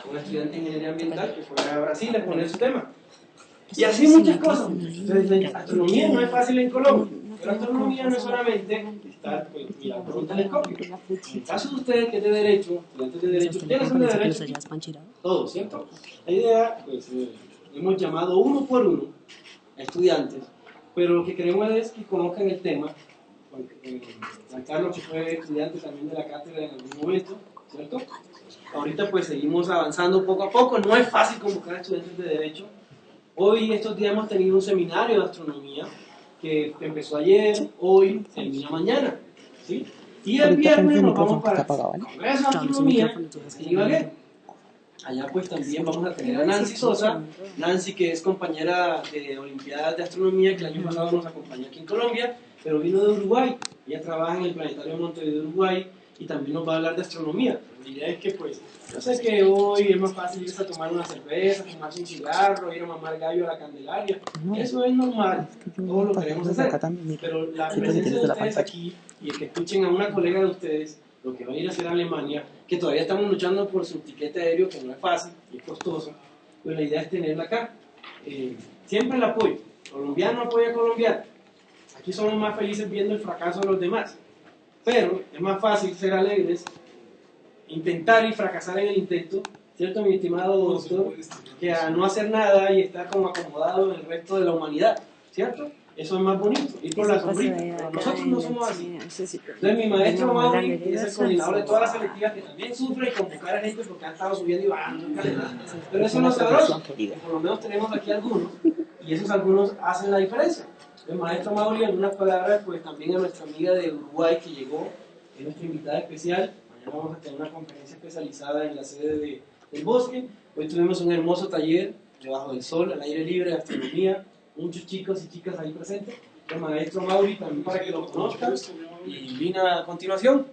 un estudiante de ingeniería ambiental que fue a Brasil a exponer su tema. Y así muchas cosas. Entonces, la astronomía no es fácil en Colombia. Pero la astronomía no es solamente estar mirando con un telescopio. En el caso de ustedes, que es de Derecho, estudiantes de Derecho, ¿quiénes son de Derecho? Todos, ¿cierto? La idea, pues, hemos llamado uno por uno a estudiantes, pero lo que queremos es que conozcan el tema. Juan Carlos, que fue estudiante también de la cátedra en algún momento, ¿cierto? Ahorita pues seguimos avanzando poco a poco. No es fácil convocar a estudiantes de Derecho. Hoy, estos días, hemos tenido un seminario de astronomía que empezó ayer, hoy, termina mañana, ¿sí? Y el viernes nos vamos para el Congreso de Astronomía en Ibagué. Allá pues también vamos a tener a Nancy Sosa, Nancy, que es compañera de Olimpiadas de Astronomía, que el año pasado nos acompañó aquí en Colombia, pero vino de Uruguay. Ella trabaja en el Planetario de Montevideo, Uruguay, y también nos va a hablar de astronomía. La idea es que, pues, yo sé que hoy es más fácil irse a tomar una cerveza, fumarse un cigarro, ir a mamar gallo a la Candelaria. Eso es normal, todos lo queremos hacer. Pero la presencia de ustedes aquí, y el que escuchen a una colega de ustedes, lo que van a ir a hacer a Alemania, que todavía estamos luchando por su tiquete aéreo, que no es fácil y es costoso, pero la idea es tenerla acá. Siempre el apoyo. Colombiano apoya a colombiano. Aquí somos más felices viendo el fracaso de los demás. Pero es más fácil ser alegres, intentar y fracasar en el intento, ¿cierto, mi estimado doctor? Que a no hacer nada y estar como acomodado en el resto de la humanidad, ¿cierto? Eso es más bonito, ir por la sombrita. Pero nosotros no somos así. Entonces, mi maestro Mauri, que es el coordinador de todas las selectivas, que también sufre y convocar a gente porque han estado subiendo y bajando. Pero eso no es sabroso. Por lo menos tenemos aquí algunos, y esos algunos hacen la diferencia. El maestro Mauri, en unas palabras, pues también a nuestra amiga de Uruguay que llegó, es nuestra invitada especial. Mañana vamos a tener una conferencia especializada en la sede del Bosque. Hoy tuvimos un hermoso taller debajo del sol, al aire libre, de astronomía. Muchos chicos y chicas ahí presentes. El maestro Mauri también para que lo conozcan. Y vino a continuación.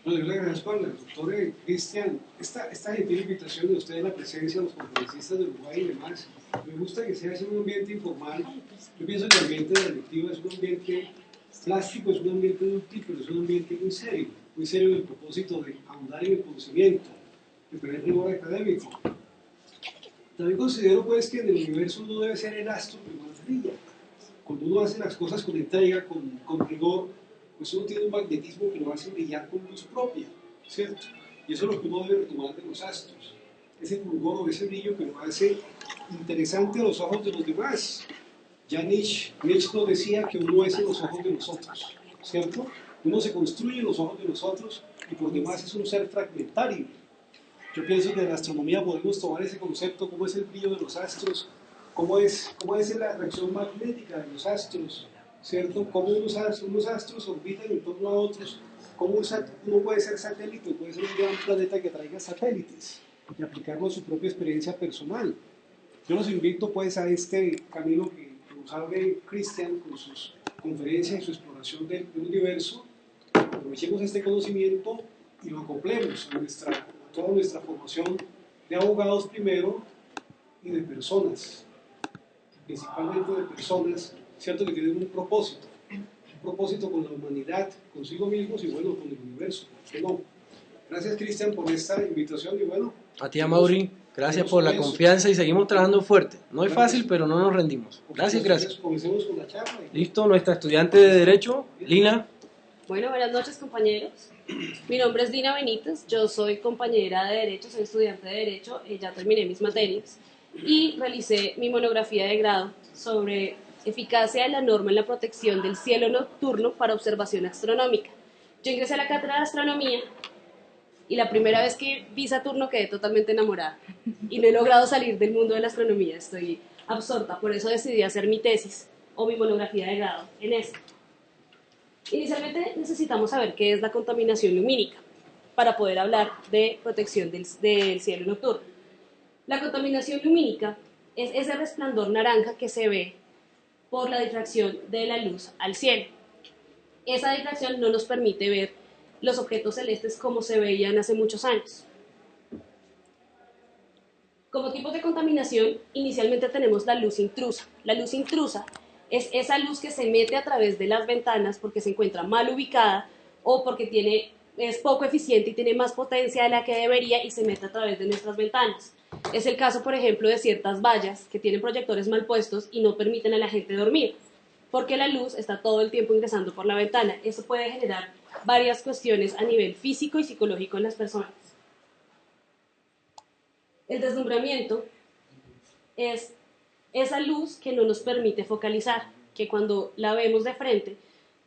Bueno, yo le agradezco al doctor Cristian esta gentil invitación de ustedes, la presencia de los conferencistas de Uruguay y demás. Me gusta que sea en un ambiente informal. Yo pienso que el ambiente directivo es un ambiente plástico, es un ambiente útil, pero es un ambiente muy serio en el propósito de ahondar en el conocimiento, de tener rigor académico. También considero pues que en el universo uno debe ser el astro que más brilla. Cuando uno hace las cosas con entrega, con rigor, pues uno tiene un magnetismo que lo hace brillar con luz propia, ¿cierto? Y eso es lo que uno debe retomar de los astros, ese fulgor o ese brillo que lo hace interesante a los ojos de los demás. Ya Nietzsche lo decía, que uno es en los ojos de los otros, ¿cierto? Uno se construye en los ojos de los otros y por demás es un ser fragmentario. Yo pienso que en la astronomía podemos tomar ese concepto, cómo es el brillo de los astros, cómo es la atracción magnética de los astros, ¿cierto? Cómo unos astros orbitan en torno a otros, cómo uno puede ser satélite, puede ser un gran planeta que traiga satélites y aplicarlo a su propia experiencia personal. Yo los invito pues a este camino que nos abre Cristian con sus conferencias y su exploración del universo. Aprovechemos este conocimiento y lo acoplemos a toda nuestra formación de abogados primero y de personas, principalmente de personas, ¿cierto?, que tienen un propósito con la humanidad, consigo mismos y bueno, con el universo. ¿No? Gracias, Cristian, por esta invitación y bueno. A ti, Mauri, gracias por la confianza y seguimos trabajando fuerte. No es fácil, pero no nos rendimos. Gracias. Comencemos con la charla. Listo, nuestra estudiante de Derecho, Lina. Bueno, buenas noches, compañeros. Mi nombre es Dina Benítez, yo soy compañera de Derecho, soy estudiante de Derecho, ya terminé mis materias y realicé mi monografía de grado sobre eficacia de la norma en la protección del cielo nocturno para observación astronómica. Yo ingresé a la cátedra de astronomía y la primera vez que vi Saturno quedé totalmente enamorada y no he logrado salir del mundo de la astronomía, estoy absorta, por eso decidí hacer mi tesis o mi monografía de grado en esto. Inicialmente necesitamos saber qué es la contaminación lumínica para poder hablar de protección del cielo nocturno. La contaminación lumínica es ese resplandor naranja que se ve por la difracción de la luz al cielo. Esa difracción no nos permite ver los objetos celestes como se veían hace muchos años. Como tipos de contaminación, inicialmente tenemos la luz intrusa. La luz intrusa es esa luz que se mete a través de las ventanas porque se encuentra mal ubicada o porque tiene es poco eficiente y tiene más potencia de la que debería y se mete a través de nuestras ventanas. Es el caso, por ejemplo, de ciertas vallas que tienen proyectores mal puestos y no permiten a la gente dormir, porque la luz está todo el tiempo ingresando por la ventana. Eso puede generar varias cuestiones a nivel físico y psicológico en las personas. El deslumbramiento es esa luz que no nos permite focalizar, que cuando la vemos de frente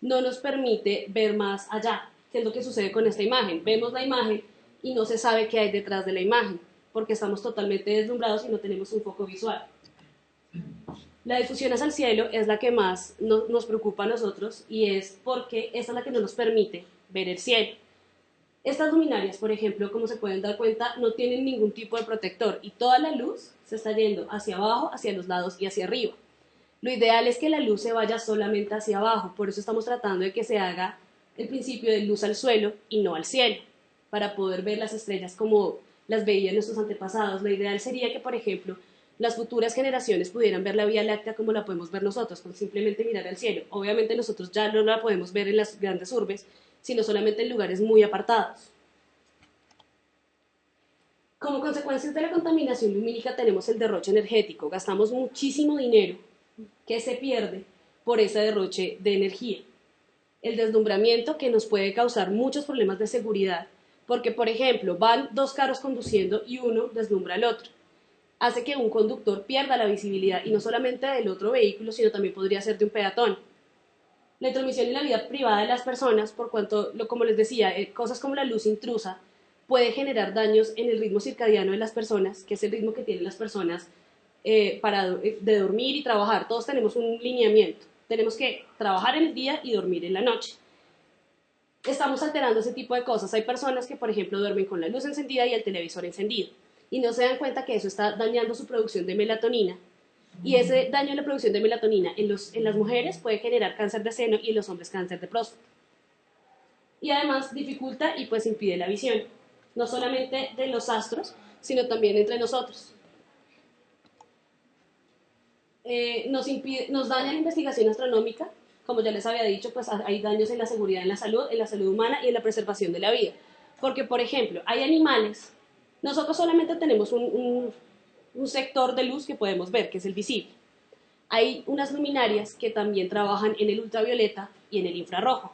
no nos permite ver más allá, que es lo que sucede con esta imagen. Vemos la imagen y no se sabe qué hay detrás de la imagen, porque estamos totalmente deslumbrados y no tenemos un foco visual. La difusión hacia el cielo es la que más nos preocupa a nosotros y es porque esta es la que no nos permite ver el cielo. Estas luminarias, por ejemplo, como se pueden dar cuenta, no tienen ningún tipo de protector y toda la luz se está yendo hacia abajo, hacia los lados y hacia arriba. Lo ideal es que la luz se vaya solamente hacia abajo, por eso estamos tratando de que se haga el principio de luz al suelo y no al cielo, para poder ver las estrellas como las veían nuestros antepasados. Lo ideal sería que, por ejemplo, las futuras generaciones pudieran ver la Vía Láctea como la podemos ver nosotros, con simplemente mirar al cielo. Obviamente nosotros ya no la podemos ver en las grandes urbes, sino solamente en lugares muy apartados. Como consecuencia de la contaminación lumínica tenemos el derroche energético. Gastamos muchísimo dinero que se pierde por ese derroche de energía. El deslumbramiento, que nos puede causar muchos problemas de seguridad, porque, por ejemplo, van dos carros conduciendo y uno deslumbra al otro. Hace que un conductor pierda la visibilidad, y no solamente del otro vehículo, sino también podría ser de un peatón. La intromisión en la vida privada de las personas, por cuanto, como les decía, cosas como la luz intrusa, puede generar daños en el ritmo circadiano de las personas, que es el ritmo que tienen las personas de dormir y trabajar. Todos tenemos un lineamiento. Tenemos que trabajar en el día y dormir en la noche. Estamos alterando ese tipo de cosas. Hay personas que, por ejemplo, duermen con la luz encendida y el televisor encendido, y no se dan cuenta que eso está dañando su producción de melatonina. Y ese daño en la producción de melatonina en las mujeres puede generar cáncer de seno y en los hombres cáncer de próstata. Y además dificulta y pues impide la visión, no solamente de los astros, sino también entre nosotros. Nos daña la investigación astronómica. Como ya les había dicho, pues hay daños en la seguridad, en la salud humana y en la preservación de la vida. Porque, por ejemplo, hay animales, nosotros solamente tenemos un sector de luz que podemos ver, que es el visible. Hay unas luminarias que también trabajan en el ultravioleta y en el infrarrojo.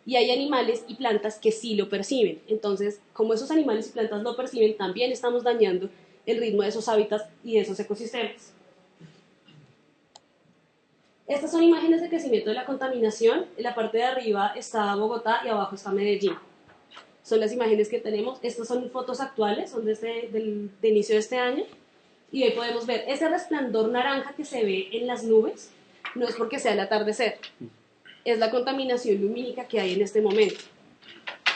Y hay animales y plantas que sí lo perciben. Entonces, como esos animales y plantas lo perciben, también estamos dañando el ritmo de esos hábitats y de esos ecosistemas. Estas son imágenes de crecimiento de la contaminación. En la parte de arriba está Bogotá y abajo está Medellín. Son las imágenes que tenemos. Estas son fotos actuales, son de inicio de este año. Y ahí podemos ver ese resplandor naranja que se ve en las nubes. No es porque sea el atardecer, es la contaminación lumínica que hay en este momento.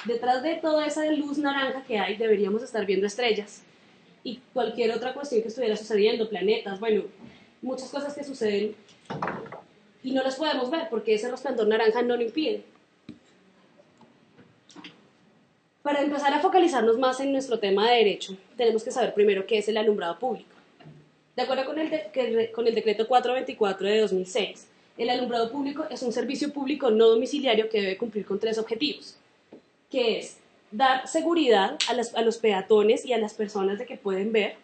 Detrás de toda esa luz naranja que hay, deberíamos estar viendo estrellas y cualquier otra cuestión que estuviera sucediendo, planetas, bueno, muchas cosas que suceden y no las podemos ver porque ese resplandor naranja no lo impide. Para empezar a focalizarnos más en nuestro tema de derecho, tenemos que saber primero qué es el alumbrado público. De acuerdo con el decreto 424 de 2006, el alumbrado público es un servicio público no domiciliario que debe cumplir con 3 objetivos, que es dar seguridad a los peatones y a las personas de que pueden ver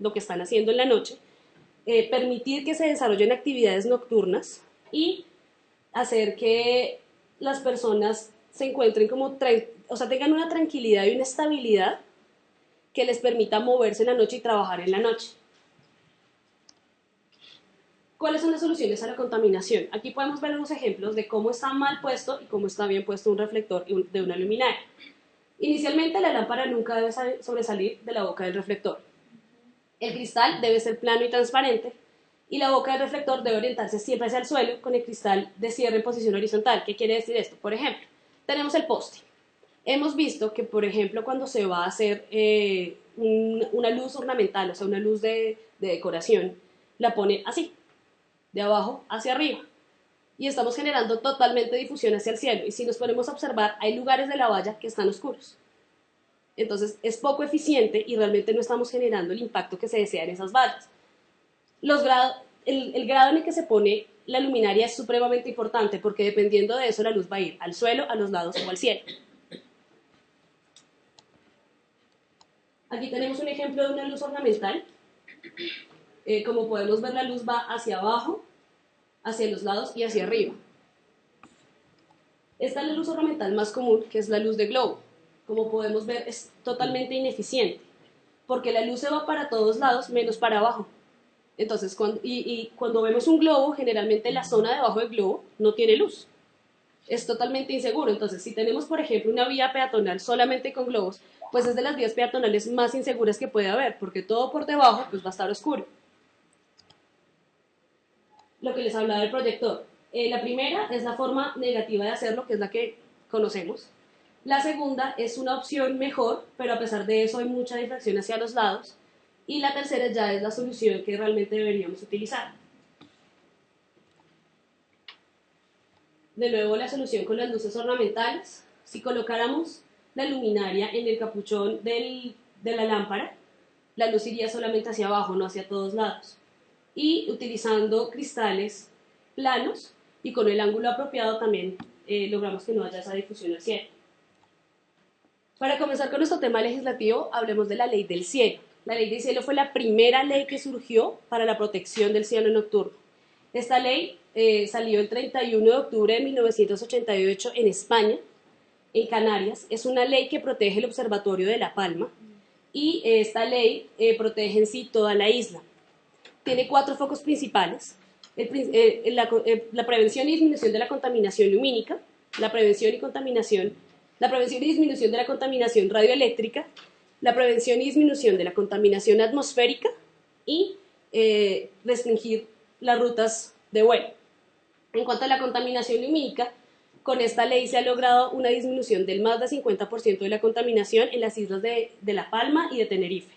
lo que están haciendo en la noche, permitir que se desarrollen actividades nocturnas y hacer que las personas se encuentren tengan una tranquilidad y una estabilidad que les permita moverse en la noche y trabajar en la noche. ¿Cuáles son las soluciones a la contaminación? Aquí podemos ver unos ejemplos de cómo está mal puesto y cómo está bien puesto un reflector de una luminaria. Inicialmente, la lámpara nunca debe sobresalir de la boca del reflector. El cristal debe ser plano y transparente y la boca del reflector debe orientarse siempre hacia el suelo con el cristal de cierre en posición horizontal. ¿Qué quiere decir esto? Por ejemplo, tenemos el poste. Hemos visto que, por ejemplo, cuando se va a hacer una luz ornamental, o sea, una luz de decoración, la ponen así, de abajo hacia arriba. Y estamos generando totalmente difusión hacia el cielo. Y si nos ponemos a observar, hay lugares de la valla que están oscuros. Entonces, es poco eficiente y realmente no estamos generando el impacto que se desea en esas vallas. El grado en el que se pone la luminaria es supremamente importante porque dependiendo de eso la luz va a ir al suelo, a los lados o al cielo. Aquí tenemos un ejemplo de una luz ornamental. Como podemos ver, la luz va hacia abajo, hacia los lados y hacia arriba. Esta es la luz ornamental más común, que es la luz de globo. Como podemos ver, es totalmente ineficiente, porque la luz se va para todos lados menos para abajo. Entonces, cuando vemos un globo, generalmente la zona debajo del globo no tiene luz. Es totalmente inseguro. Entonces, si tenemos, por ejemplo, una vía peatonal solamente con globos, pues es de las vías peatonales más inseguras que puede haber, porque todo por debajo pues, va a estar oscuro. Lo que les hablaba del proyector. La primera es la forma negativa de hacerlo, que es la que conocemos. La segunda es una opción mejor, pero a pesar de eso hay mucha difracción hacia los lados. Y la tercera ya es la solución que realmente deberíamos utilizar. De nuevo la solución con las luces ornamentales. Si colocáramos la luminaria en el capuchón de la lámpara, la luz iría solamente hacia abajo, no hacia todos lados. Y utilizando cristales planos y con el ángulo apropiado también logramos que no haya esa difusión al cielo. Para comenzar con nuestro tema legislativo, hablemos de la Ley del Cielo. La Ley del Cielo fue la primera ley que surgió para la protección del cielo nocturno. Esta ley salió el 31 de octubre de 1988 en España, en Canarias. Es una ley que protege el Observatorio de La Palma y esta ley protege en sí toda la isla. Tiene 4 focos principales: la prevención y disminución de la contaminación lumínica, la prevención y disminución de la contaminación radioeléctrica, la prevención y disminución de la contaminación atmosférica y restringir las rutas de vuelo. En cuanto a la contaminación lumínica, con esta ley se ha logrado una disminución del más del 50% de la contaminación en las islas de La Palma y de Tenerife.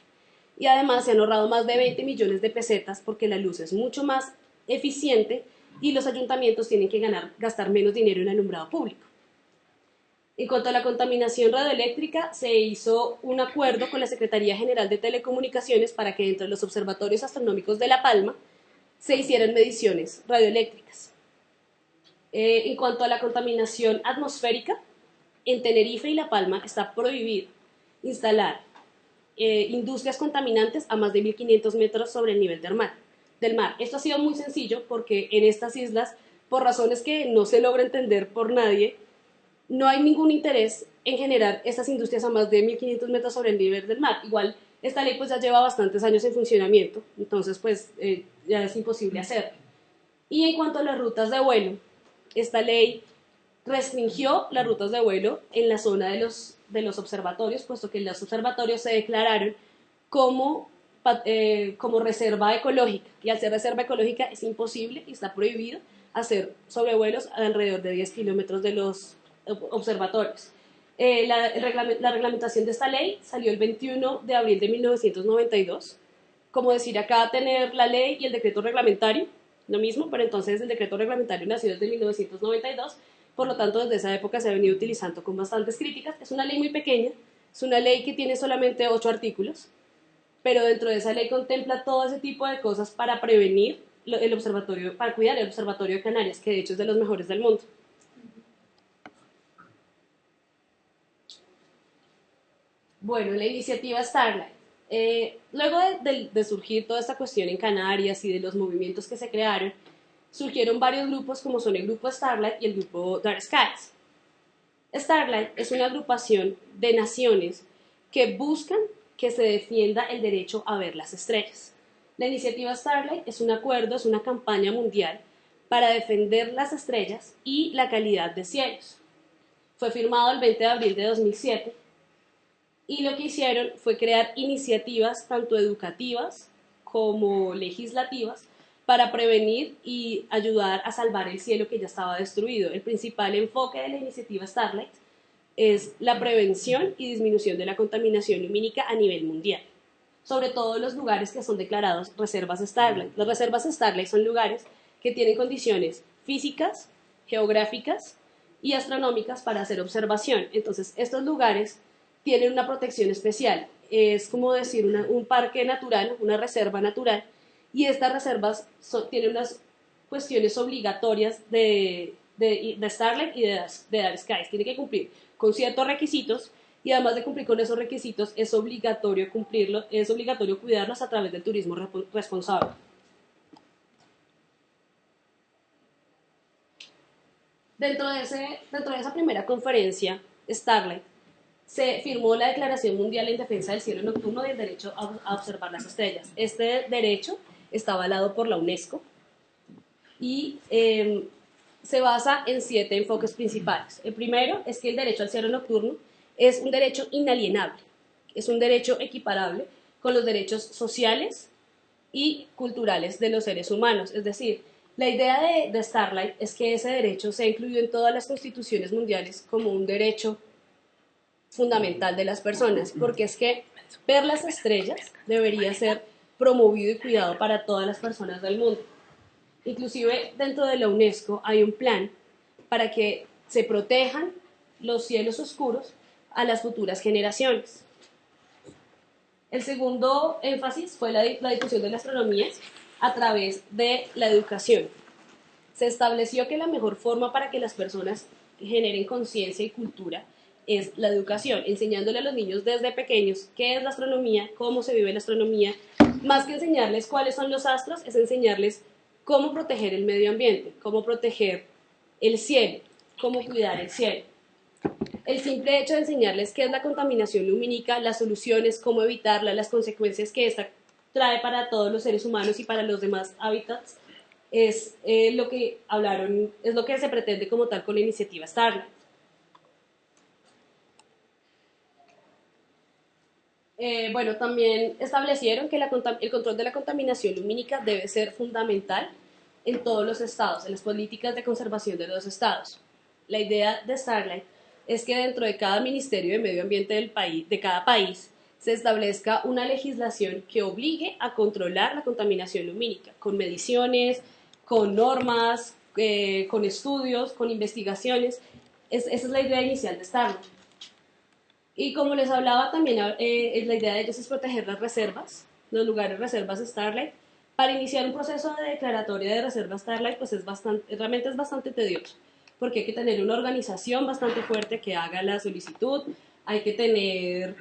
Y además se han ahorrado más de 20 millones de pesetas porque la luz es mucho más eficiente y los ayuntamientos tienen que gastar menos dinero en alumbrado público. En cuanto a la contaminación radioeléctrica, se hizo un acuerdo con la Secretaría General de Telecomunicaciones para que dentro de los observatorios astronómicos de La Palma se hicieran mediciones radioeléctricas. En cuanto a la contaminación atmosférica, en Tenerife y La Palma está prohibido instalar industrias contaminantes a más de 1.500 metros sobre el nivel del mar. Esto ha sido muy sencillo porque en estas islas, por razones que no se logra entender por nadie, no hay ningún interés en generar estas industrias a más de 1.500 metros sobre el nivel del mar. Igual, esta ley pues ya lleva bastantes años en funcionamiento, entonces pues ya es imposible hacerlo. Y en cuanto a las rutas de vuelo, esta ley restringió las rutas de vuelo en la zona de los observatorios, puesto que los observatorios se declararon como reserva ecológica, y al ser reserva ecológica es imposible y está prohibido hacer sobrevuelos alrededor de 10 kilómetros de los observatorios. La reglamentación de esta ley salió el 21 de abril de 1992. Como decir acá, tener la ley y el decreto reglamentario, lo mismo, pero entonces el decreto reglamentario nació desde 1992, por lo tanto desde esa época se ha venido utilizando con bastantes críticas. Es una ley muy pequeña, es una ley que tiene solamente 8 artículos, pero dentro de esa ley contempla todo ese tipo de cosas para prevenir el observatorio, para cuidar el Observatorio de Canarias, que de hecho es de los mejores del mundo. Bueno, la iniciativa Starlight. Luego de surgir toda esta cuestión en Canarias y de los movimientos que se crearon, surgieron varios grupos como son el grupo Starlight y el grupo Dark Skies. Starlight es una agrupación de naciones que buscan que se defienda el derecho a ver las estrellas. La iniciativa Starlight es un acuerdo, es una campaña mundial para defender las estrellas y la calidad de cielos. Fue firmado el 20 de abril de 2007 y lo que hicieron fue crear iniciativas tanto educativas como legislativas para prevenir y ayudar a salvar el cielo que ya estaba destruido. El principal enfoque de la iniciativa Starlight es la prevención y disminución de la contaminación lumínica a nivel mundial, sobre todo en los lugares que son declarados reservas Starlight. Las reservas Starlight son lugares que tienen condiciones físicas, geográficas y astronómicas para hacer observación. Entonces, estos lugares tienen una protección especial. Es como decir un parque natural, una reserva natural, y estas reservas tienen unas cuestiones obligatorias de Starlight y de Dark Skies. Tiene que cumplir con ciertos requisitos y además de cumplir con esos requisitos, es obligatorio cuidarlos a través del turismo responsable. Dentro de esa primera conferencia, Starlight, se firmó la Declaración Mundial en Defensa del Cielo Nocturno y el derecho a observar las estrellas. Este derecho está avalado por la UNESCO y se basa en 7 enfoques principales. El primero es que el derecho al cielo nocturno es un derecho inalienable, es un derecho equiparable con los derechos sociales y culturales de los seres humanos. Es decir, la idea de Starlight es que ese derecho sea incluido en todas las constituciones mundiales como un derecho fundamental de las personas, porque es que ver las estrellas debería ser promovido y cuidado para todas las personas del mundo. Inclusive dentro de la UNESCO hay un plan para que se protejan los cielos oscuros a las futuras generaciones. El segundo énfasis fue la difusión de la astronomía a través de la educación. Se estableció que la mejor forma para que las personas generen conciencia y cultura es la educación, enseñándole a los niños desde pequeños qué es la astronomía, cómo se vive la astronomía. Más que enseñarles cuáles son los astros, es enseñarles cómo proteger el medio ambiente, cómo proteger el cielo, cómo cuidar el cielo. El simple hecho de enseñarles qué es la contaminación lumínica, las soluciones, cómo evitarla, las consecuencias que esta trae para todos los seres humanos y para los demás hábitats, es lo que se pretende como tal con la iniciativa Starlight. Bueno, también establecieron que el control de la contaminación lumínica debe ser fundamental en todos los estados, en las políticas de conservación de los estados. La idea de Starlight es que dentro de cada Ministerio de Medio Ambiente de cada país se establezca una legislación que obligue a controlar la contaminación lumínica, con mediciones, con normas, con estudios, con investigaciones. Esa es la idea inicial de Starlight. Y como les hablaba también, la idea de ellos es proteger las reservas, los lugares reservas Starlight. Para iniciar un proceso de declaratoria de reserva Starlight, pues realmente es bastante tedioso, porque hay que tener una organización bastante fuerte que haga la solicitud, hay que tener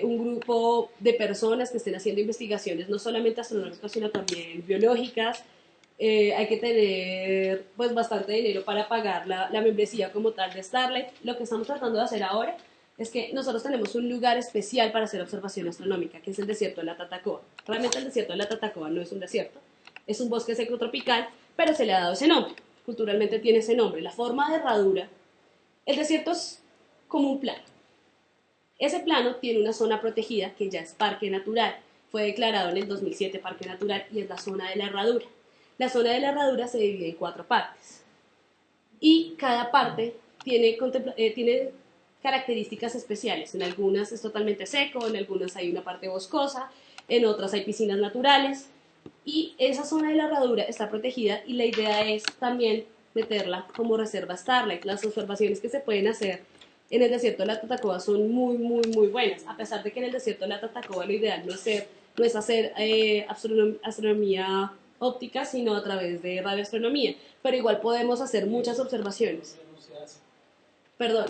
un grupo de personas que estén haciendo investigaciones, no solamente astronómicas, sino también biológicas. Hay que tener pues bastante dinero para pagar la membresía como tal de Starlight. Lo que estamos tratando de hacer ahora es que nosotros tenemos un lugar especial para hacer observación astronómica, que es el desierto de la Tatacoa. Realmente el desierto de la Tatacoa no es un desierto, es un bosque seco tropical, pero se le ha dado ese nombre, culturalmente tiene ese nombre. La forma de herradura, el desierto es como un plano. Ese plano tiene una zona protegida que ya es parque natural, fue declarado en el 2007 parque natural y es la zona de la herradura. La zona de la herradura se divide en 4 partes y cada parte tiene características especiales. En algunas es totalmente seco, en algunas hay una parte boscosa, en otras hay piscinas naturales y esa zona de la herradura está protegida y la idea es también meterla como reserva Starlight. Las observaciones que se pueden hacer en el desierto de la Tatacoa son muy, muy, muy buenas, a pesar de que en el desierto de la Tatacoa lo ideal no es hacer astronomía óptica, sino a través de radioastronomía, pero igual podemos hacer muchas observaciones. Perdón,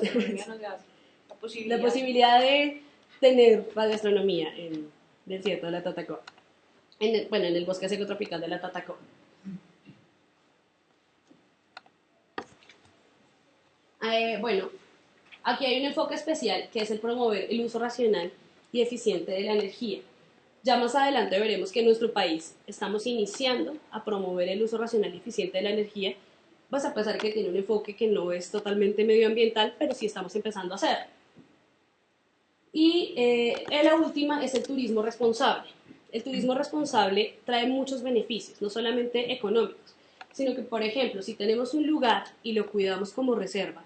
la posibilidad de tener radioastronomía en el desierto de la Tatacoa, en el bosque seco tropical de la Tatacoa. Bueno, aquí hay un enfoque especial que es el promover el uso racional y eficiente de la energía. Ya más adelante veremos que en nuestro país estamos iniciando a promover el uso racional y eficiente de la energía, pues a pesar que tiene un enfoque que no es totalmente medioambiental, pero sí estamos empezando a hacer. Y la última es el turismo responsable. El turismo responsable trae muchos beneficios, no solamente económicos, sino que, por ejemplo, si tenemos un lugar y lo cuidamos como reserva,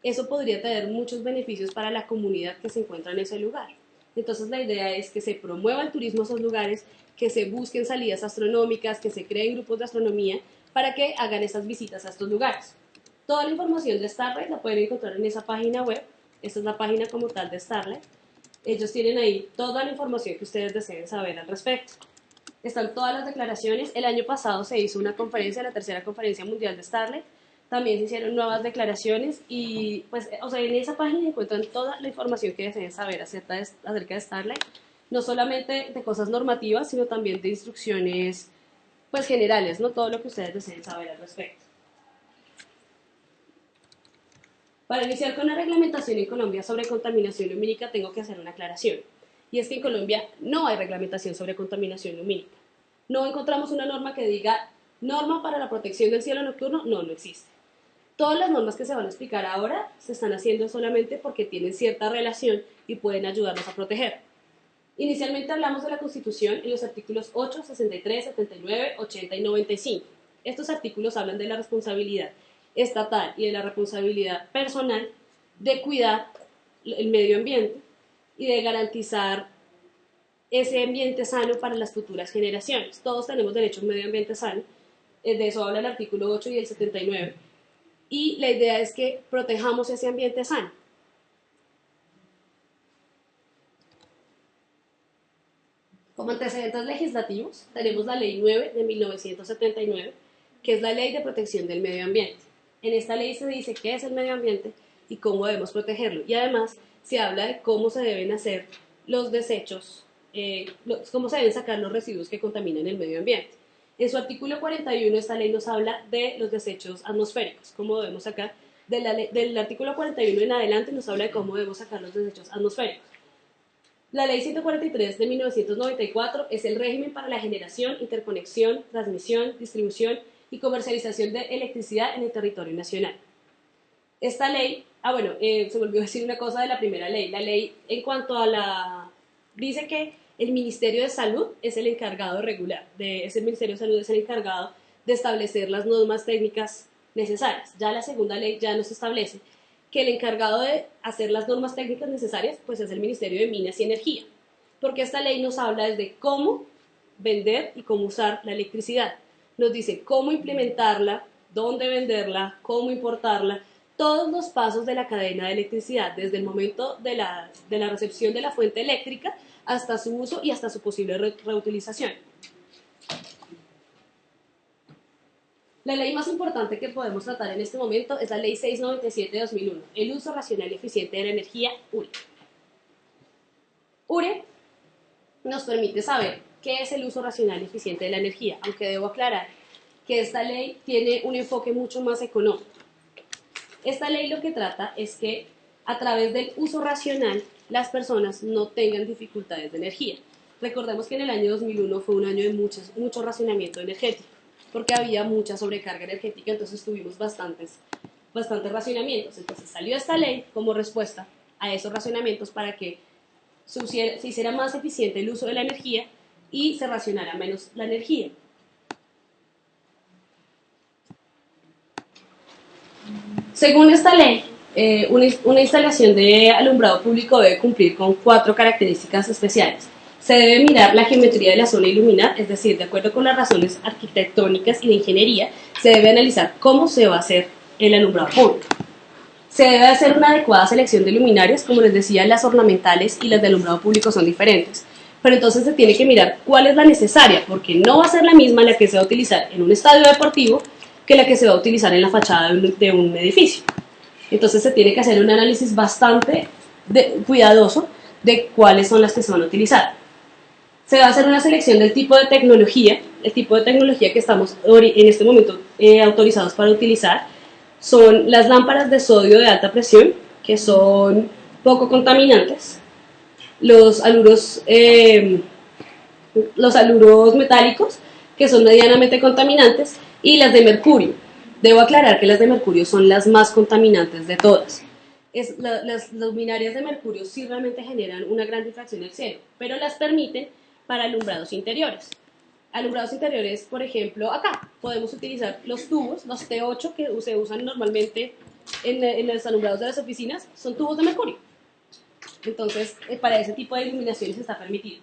eso podría traer muchos beneficios para la comunidad que se encuentra en ese lugar. Entonces la idea es que se promueva el turismo a esos lugares, que se busquen salidas astronómicas, que se creen grupos de astronomía para que hagan esas visitas a estos lugares. Toda la información de Starlight la pueden encontrar en esa página web. Esta es la página como tal de Starlight. Ellos tienen ahí toda la información que ustedes deseen saber al respecto. Están todas las declaraciones. El año pasado se hizo una conferencia, la 3ª conferencia mundial de Starlight, también se hicieron nuevas declaraciones y pues, o sea, en esa página encuentran toda la información que deseen saber acerca de Starlight, no solamente de cosas normativas, sino también de instrucciones pues generales, ¿no? Todo lo que ustedes deseen saber al respecto. Para iniciar con la reglamentación en Colombia sobre contaminación lumínica tengo que hacer una aclaración, y es que en Colombia no hay reglamentación sobre contaminación lumínica. No encontramos una norma que diga norma para la protección del cielo nocturno, no existe. Todas las normas que se van a explicar ahora se están haciendo solamente porque tienen cierta relación y pueden ayudarnos a proteger. Inicialmente hablamos de la Constitución en los artículos 8, 63, 79, 80 y 95. Estos artículos hablan de la responsabilidad estatal y de la responsabilidad personal de cuidar el medio ambiente y de garantizar ese ambiente sano para las futuras generaciones. Todos tenemos derecho a un medio ambiente sano, de eso habla el artículo 8 y el 79, y la idea es que protejamos ese ambiente sano. Como antecedentes legislativos, tenemos la Ley 9 de 1979, que es la Ley de Protección del Medio Ambiente. En esta ley se dice qué es el medio ambiente y cómo debemos protegerlo. Y además se habla de cómo se deben hacer los desechos, cómo se deben sacar los residuos que contaminan el medio ambiente. En su artículo 41 esta ley nos habla de los desechos atmosféricos, cómo debemos sacar, del artículo 41 en adelante nos habla de cómo debemos sacar los desechos atmosféricos. La Ley 143 de 1994 es el régimen para la generación, interconexión, transmisión, distribución y comercialización de electricidad en el territorio nacional. Esta ley, se me olvidó decir una cosa de la primera ley. La ley en cuanto a dice que el Ministerio de Salud es el encargado de regular, el Ministerio de Salud es el encargado de establecer las normas técnicas necesarias. Ya la segunda ley ya nos establece que el encargado de hacer las normas técnicas necesarias pues es el Ministerio de Minas y Energía, porque esta ley nos habla desde cómo vender y cómo usar la electricidad. Nos dice cómo implementarla, dónde venderla, cómo importarla, todos los pasos de la cadena de electricidad, desde el momento de la recepción de la fuente eléctrica hasta su uso y hasta su posible reutilización. La ley más importante que podemos tratar en este momento es la Ley 697 de 2001, el uso racional y eficiente de la energía, URE. URE nos permite saber qué es el uso racional y eficiente de la energía, aunque debo aclarar que esta ley tiene un enfoque mucho más económico. Esta ley lo que trata es que a través del uso racional las personas no tengan dificultades de energía. Recordemos que en el año 2001 fue un año de mucho racionamiento energético, porque había mucha sobrecarga energética, entonces tuvimos bastantes racionamientos. Entonces salió esta ley como respuesta a esos racionamientos para que se hiciera más eficiente el uso de la energía y se racionara menos la energía. Según esta ley, una instalación de alumbrado público debe cumplir con 4 características especiales. Se debe mirar la geometría de la zona a iluminar, es decir, de acuerdo con las razones arquitectónicas y de ingeniería, se debe analizar cómo se va a hacer el alumbrado público. Se debe hacer una adecuada selección de luminarias, como les decía, las ornamentales y las de alumbrado público son diferentes. Pero entonces se tiene que mirar cuál es la necesaria, porque no va a ser la misma la que se va a utilizar en un estadio deportivo que la que se va a utilizar en la fachada de un edificio. Entonces se tiene que hacer un análisis bastante cuidadoso de cuáles son las que se van a utilizar. Se va a hacer una selección del tipo de tecnología. El tipo de tecnología que estamos en este momento autorizados para utilizar son las lámparas de sodio de alta presión, que son poco contaminantes, los aluros metálicos, que son medianamente contaminantes, y las de mercurio. Debo aclarar que las de mercurio son las más contaminantes de todas. Las luminarias de mercurio sí realmente generan una gran difracción del cielo, pero las permiten para alumbrados interiores. Alumbrados interiores, por ejemplo, acá podemos utilizar los tubos, los T8 que se usan normalmente en los alumbrados de las oficinas, son tubos de mercurio. Entonces, para ese tipo de iluminaciones está permitido.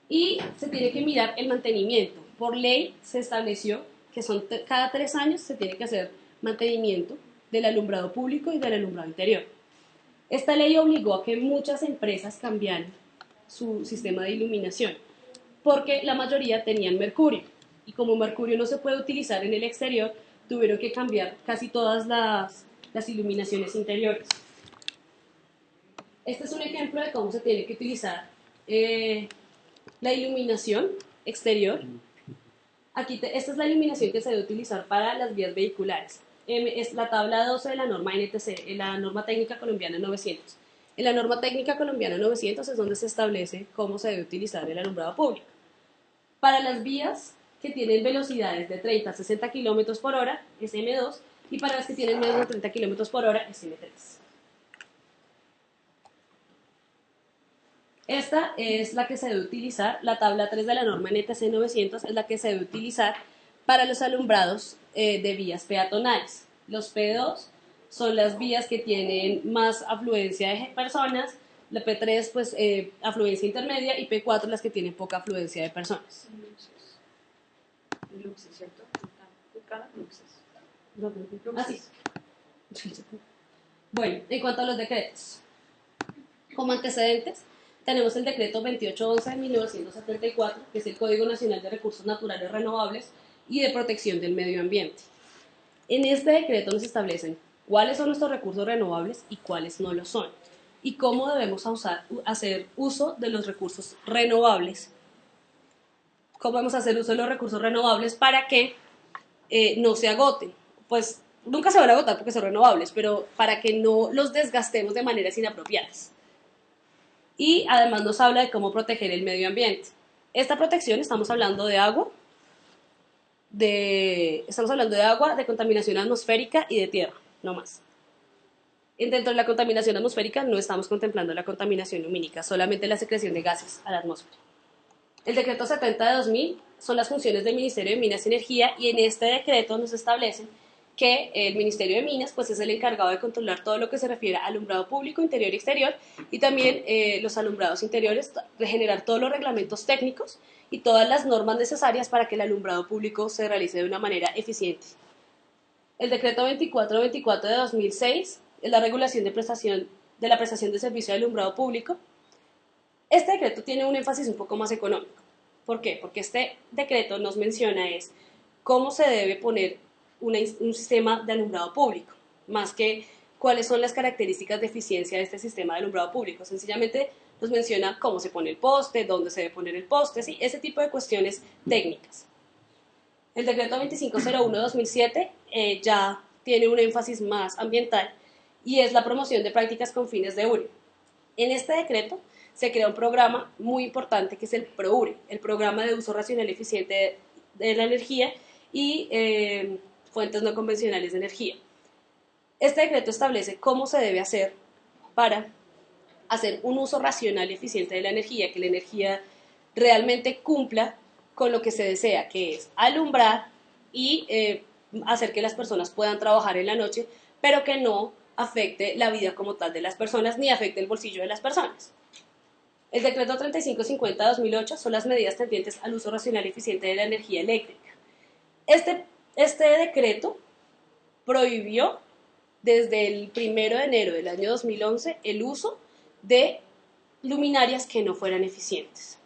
Y se tiene que mirar el mantenimiento. Por ley se estableció que cada 3 años se tiene que hacer mantenimiento del alumbrado público y del alumbrado interior. Esta ley obligó a que muchas empresas cambiaran su sistema de iluminación, porque la mayoría tenían mercurio, y como mercurio no se puede utilizar en el exterior, tuvieron que cambiar casi todas las iluminaciones interiores. Este es un ejemplo de cómo se tiene que utilizar la iluminación exterior. Esta es la iluminación que se debe utilizar para las vías vehiculares. Es la tabla 12 de la norma NTC, la norma técnica colombiana 900. En la norma técnica colombiana 900 es donde se establece cómo se debe utilizar el alumbrado público. Para las vías que tienen velocidades de 30 a 60 km por hora es M2 y para las que tienen menos de 30 km por hora es M3. Esta es la que se debe utilizar, la tabla 3 de la norma NTC 900 es la que se debe utilizar para los alumbrados de vías peatonales. Los P2 son las vías que tienen más afluencia de personas, la P3 pues afluencia intermedia y P4 las que tienen poca afluencia de personas. Luxes, ¿cierto? Luxes. Ah, sí. Bueno, en cuanto a los decretos, como antecedentes, tenemos el decreto 2811 de 1974, que es el Código Nacional de Recursos Naturales Renovables y de Protección del Medio Ambiente. En este decreto nos establecen cuáles son nuestros recursos renovables y cuáles no lo son, y cómo debemos hacer uso de los recursos renovables. ¿Cómo vamos a hacer uso de los recursos renovables para que no se agoten? Pues nunca se van a agotar porque son renovables, pero para que no los desgastemos de maneras inapropiadas. Y además nos habla de cómo proteger el medio ambiente. Esta protección, estamos hablando de agua, de contaminación atmosférica y de tierra, no más. Dentro de la contaminación atmosférica no estamos contemplando la contaminación lumínica, solamente la secreción de gases a la atmósfera. El decreto 70 de 2000 son las funciones del Ministerio de Minas y Energía y en este decreto nos establecen que el Ministerio de Minas pues, es el encargado de controlar todo lo que se refiere a alumbrado público, interior y exterior y también los alumbrados interiores, de generar todos los reglamentos técnicos y todas las normas necesarias para que el alumbrado público se realice de una manera eficiente. El decreto 2424 de 2006 es la regulación de la prestación de servicio de alumbrado público. Este decreto tiene un énfasis un poco más económico. ¿Por qué? Porque este decreto nos menciona cómo se debe poner un sistema de alumbrado público, más que cuáles son las características de eficiencia de este sistema de alumbrado público. Sencillamente nos menciona cómo se pone el poste, dónde se debe poner el poste, ¿sí? Ese tipo de cuestiones técnicas. El decreto 2501 de 2007 ya tiene un énfasis más ambiental y es la promoción de prácticas con fines de URE. En este decreto se crea un programa muy importante que es el PROURE, el Programa de Uso Racional y Eficiente de la Energía y fuentes no convencionales de energía. Este decreto establece cómo se debe hacer para hacer un uso racional y eficiente de la energía, que la energía realmente cumpla con lo que se desea, que es alumbrar y hacer que las personas puedan trabajar en la noche, pero que no afecte la vida como tal de las personas ni afecte el bolsillo de las personas. El decreto 3550 de 2008 son las medidas tendientes al uso racional y eficiente de la energía eléctrica. Este decreto prohibió desde el 1 de enero del año 2011 el uso de luminarias que no fueran eficientes.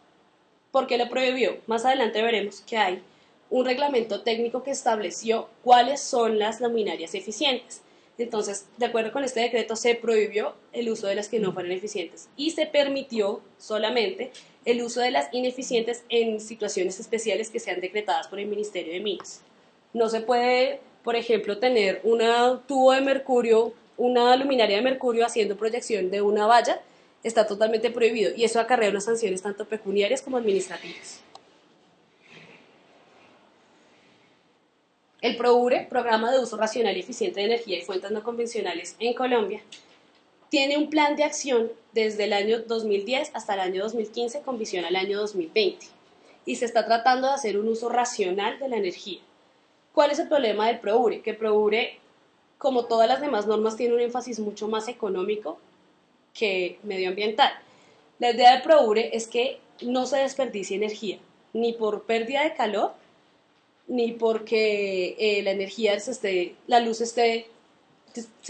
¿Por qué lo prohibió? Más adelante veremos que hay un reglamento técnico que estableció cuáles son las luminarias eficientes. Entonces, de acuerdo con este decreto, se prohibió el uso de las que no fueran eficientes y se permitió solamente el uso de las ineficientes en situaciones especiales que sean decretadas por el Ministerio de Minas. No se puede, por ejemplo, tener un tubo de mercurio, una luminaria de mercurio haciendo proyección de una valla, está totalmente prohibido y eso acarrea unas sanciones tanto pecuniarias como administrativas. El PROURE, Programa de Uso Racional y Eficiente de Energía y Fuentes No Convencionales en Colombia, tiene un plan de acción desde el año 2010 hasta el año 2015 con visión al año 2020 y se está tratando de hacer un uso racional de la energía. ¿Cuál es el problema del PROURE? Que PROURE, como todas las demás normas, tiene un énfasis mucho más económico que medioambiental. La idea del PROURE es que no se desperdicie energía, ni por pérdida de calor, ni porque la luz se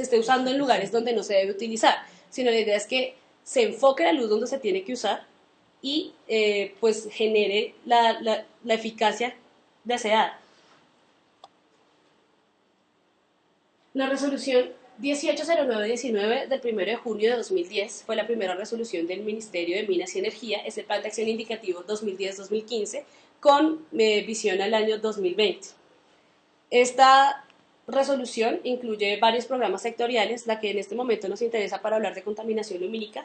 esté usando en lugares donde no se debe utilizar, sino la idea es que se enfoque la luz donde se tiene que usar y pues genere la eficacia deseada. La resolución 180919 del 1 de junio de 2010 fue la primera resolución del Ministerio de Minas y Energía, es el Plan de Acción Indicativo 2010-2015 con visión al año 2020. Esta resolución incluye varios programas sectoriales. La que en este momento nos interesa para hablar de contaminación lumínica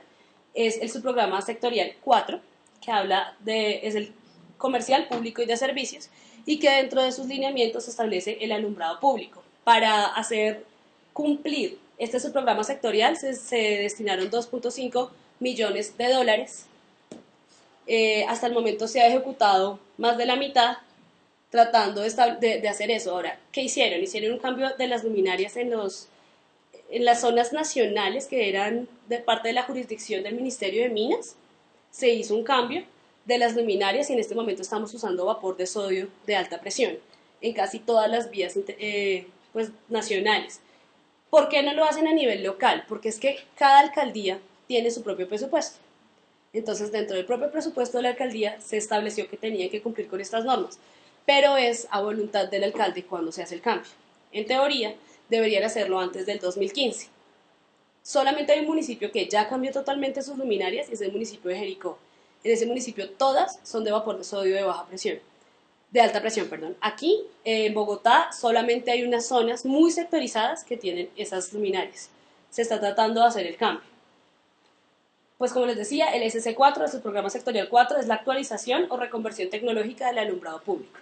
es el subprograma sectorial 4, que es el comercial, público y de servicios, y que dentro de sus lineamientos establece el alumbrado público. Para hacer cumplir este subprograma sectorial se destinaron 2.5 millones de dólares. Hasta el momento se ha ejecutado más de la mitad tratando de hacer eso. Ahora, ¿qué hicieron? Hicieron un cambio de las luminarias en las zonas nacionales que eran de parte de la jurisdicción del Ministerio de Minas. Se hizo un cambio de las luminarias y en este momento estamos usando vapor de sodio de alta presión en casi todas las vías nacionales. ¿Por qué no lo hacen a nivel local? Porque es que cada alcaldía tiene su propio presupuesto. Entonces, dentro del propio presupuesto de la alcaldía se estableció que tenía que cumplir con estas normas, pero es a voluntad del alcalde cuando se hace el cambio. En teoría, deberían hacerlo antes del 2015. Solamente hay un municipio que ya cambió totalmente sus luminarias y es el municipio de Jericó. En ese municipio todas son de vapor de sodio de baja presión, de alta presión, perdón. Aquí, en Bogotá, solamente hay unas zonas muy sectorizadas que tienen esas luminarias. Se está tratando de hacer el cambio. Pues como les decía, el SC4, es el programa sectorial 4, es la actualización o reconversión tecnológica del alumbrado público.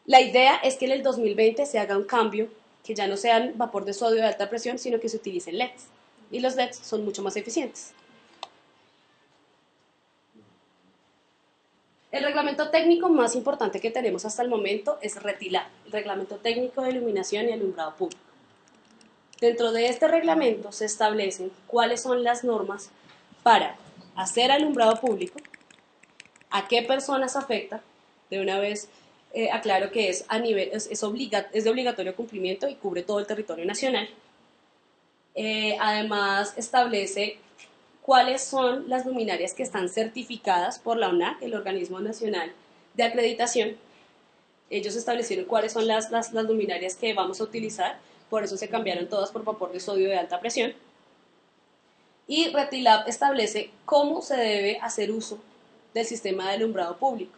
La idea es que en el 2020 se haga un cambio, que ya no sean vapor de sodio de alta presión, sino que se utilicen LEDs. Y los LEDs son mucho más eficientes. El reglamento técnico más importante que tenemos hasta el momento es RETILAP, el Reglamento Técnico de Iluminación y Alumbrado Público. Dentro de este reglamento se establecen cuáles son las normas para hacer alumbrado público, a qué personas afecta. De una vez aclaro que es de obligatorio cumplimiento y cubre todo el territorio nacional. Además establece cuáles son las luminarias que están certificadas por la ONAC, el Organismo Nacional de Acreditación. Ellos establecieron cuáles son las luminarias que vamos a utilizar, por eso se cambiaron todas por vapor de sodio de alta presión. Y RETILAP establece cómo se debe hacer uso del sistema de alumbrado público.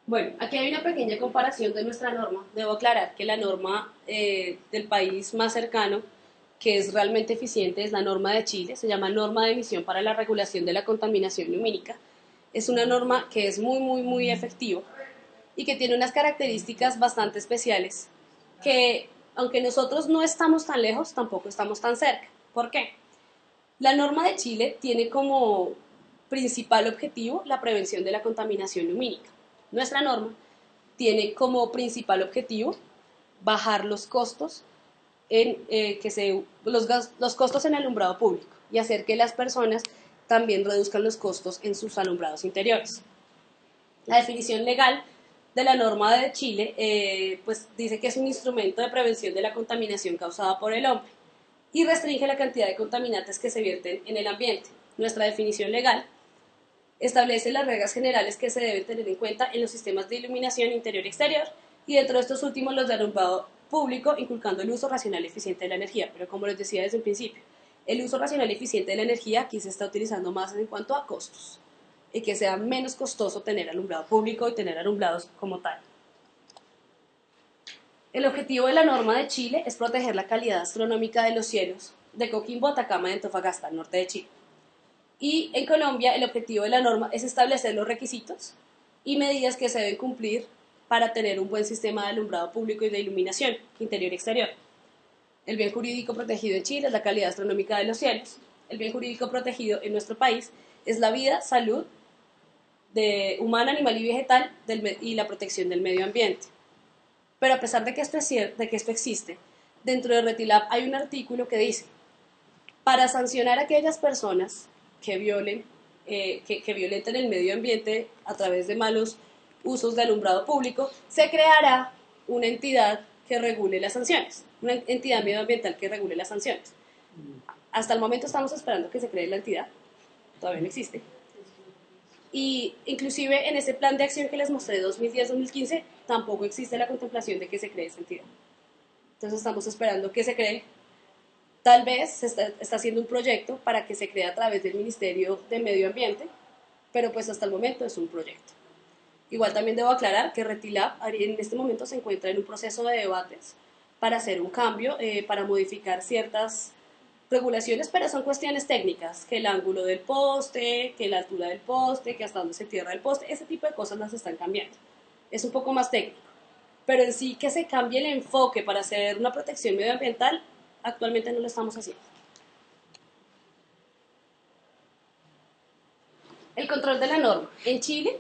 Bueno, aquí hay una pequeña comparación de nuestra norma. Debo aclarar que la norma del país más cercano, que es realmente eficiente, es la norma de Chile. Se llama Norma de Emisión para la Regulación de la Contaminación Lumínica. Es una norma que es muy efectiva y que tiene unas características bastante especiales que, aunque nosotros no estamos tan lejos, tampoco estamos tan cerca. ¿Por qué? La norma de Chile tiene como principal objetivo la prevención de la contaminación lumínica. Nuestra norma tiene como principal objetivo bajar los costos los costos en alumbrado público y hacer que las personas también reduzcan los costos en sus alumbrados interiores. La definición legal de la norma de Chile pues dice que es un instrumento de prevención de la contaminación causada por el hombre y restringe la cantidad de contaminantes que se vierten en el ambiente. Nuestra definición legal establece las reglas generales que se deben tener en cuenta en los sistemas de iluminación interior y exterior, y dentro de estos últimos los de alumbrado público, inculcando el uso racional y eficiente de la energía. Pero como les decía desde el principio, el uso racional y eficiente de la energía aquí se está utilizando más en cuanto a costos, y que sea menos costoso tener alumbrado público y tener alumbrados como tal. El objetivo de la norma de Chile es proteger la calidad astronómica de los cielos de Coquimbo, Atacama y Antofagasta, al norte de Chile. Y en Colombia el objetivo de la norma es establecer los requisitos y medidas que se deben cumplir para tener un buen sistema de alumbrado público y de iluminación interior y exterior. El bien jurídico protegido en Chile es la calidad astronómica de los cielos. El bien jurídico protegido en nuestro país es la vida, salud humana, animal y vegetal y la protección del medio ambiente. Pero a pesar de que esto existe, dentro de RETILAP hay un artículo que dice: para sancionar a aquellas personas que violenten el medio ambiente a través de malos usos de alumbrado público, se creará una entidad que regule las sanciones, una entidad medioambiental que regule las sanciones. Hasta el momento estamos esperando que se cree la entidad, todavía no existe. Y inclusive en ese plan de acción que les mostré 2010-2015, tampoco existe la contemplación de que se cree esa entidad. Entonces estamos esperando que se cree. Tal vez se está haciendo un proyecto para que se cree a través del Ministerio de Medio Ambiente, pero pues hasta el momento es un proyecto. Igual también debo aclarar que Retilab en este momento se encuentra en un proceso de debates para hacer un cambio, para modificar ciertas regulaciones, pero son cuestiones técnicas, que el ángulo del poste, que la altura del poste, que hasta dónde se tierra el poste, ese tipo de cosas las están cambiando. Es un poco más técnico, pero en sí que se cambie el enfoque para hacer una protección medioambiental, actualmente no lo estamos haciendo. El control de la norma. En Chile,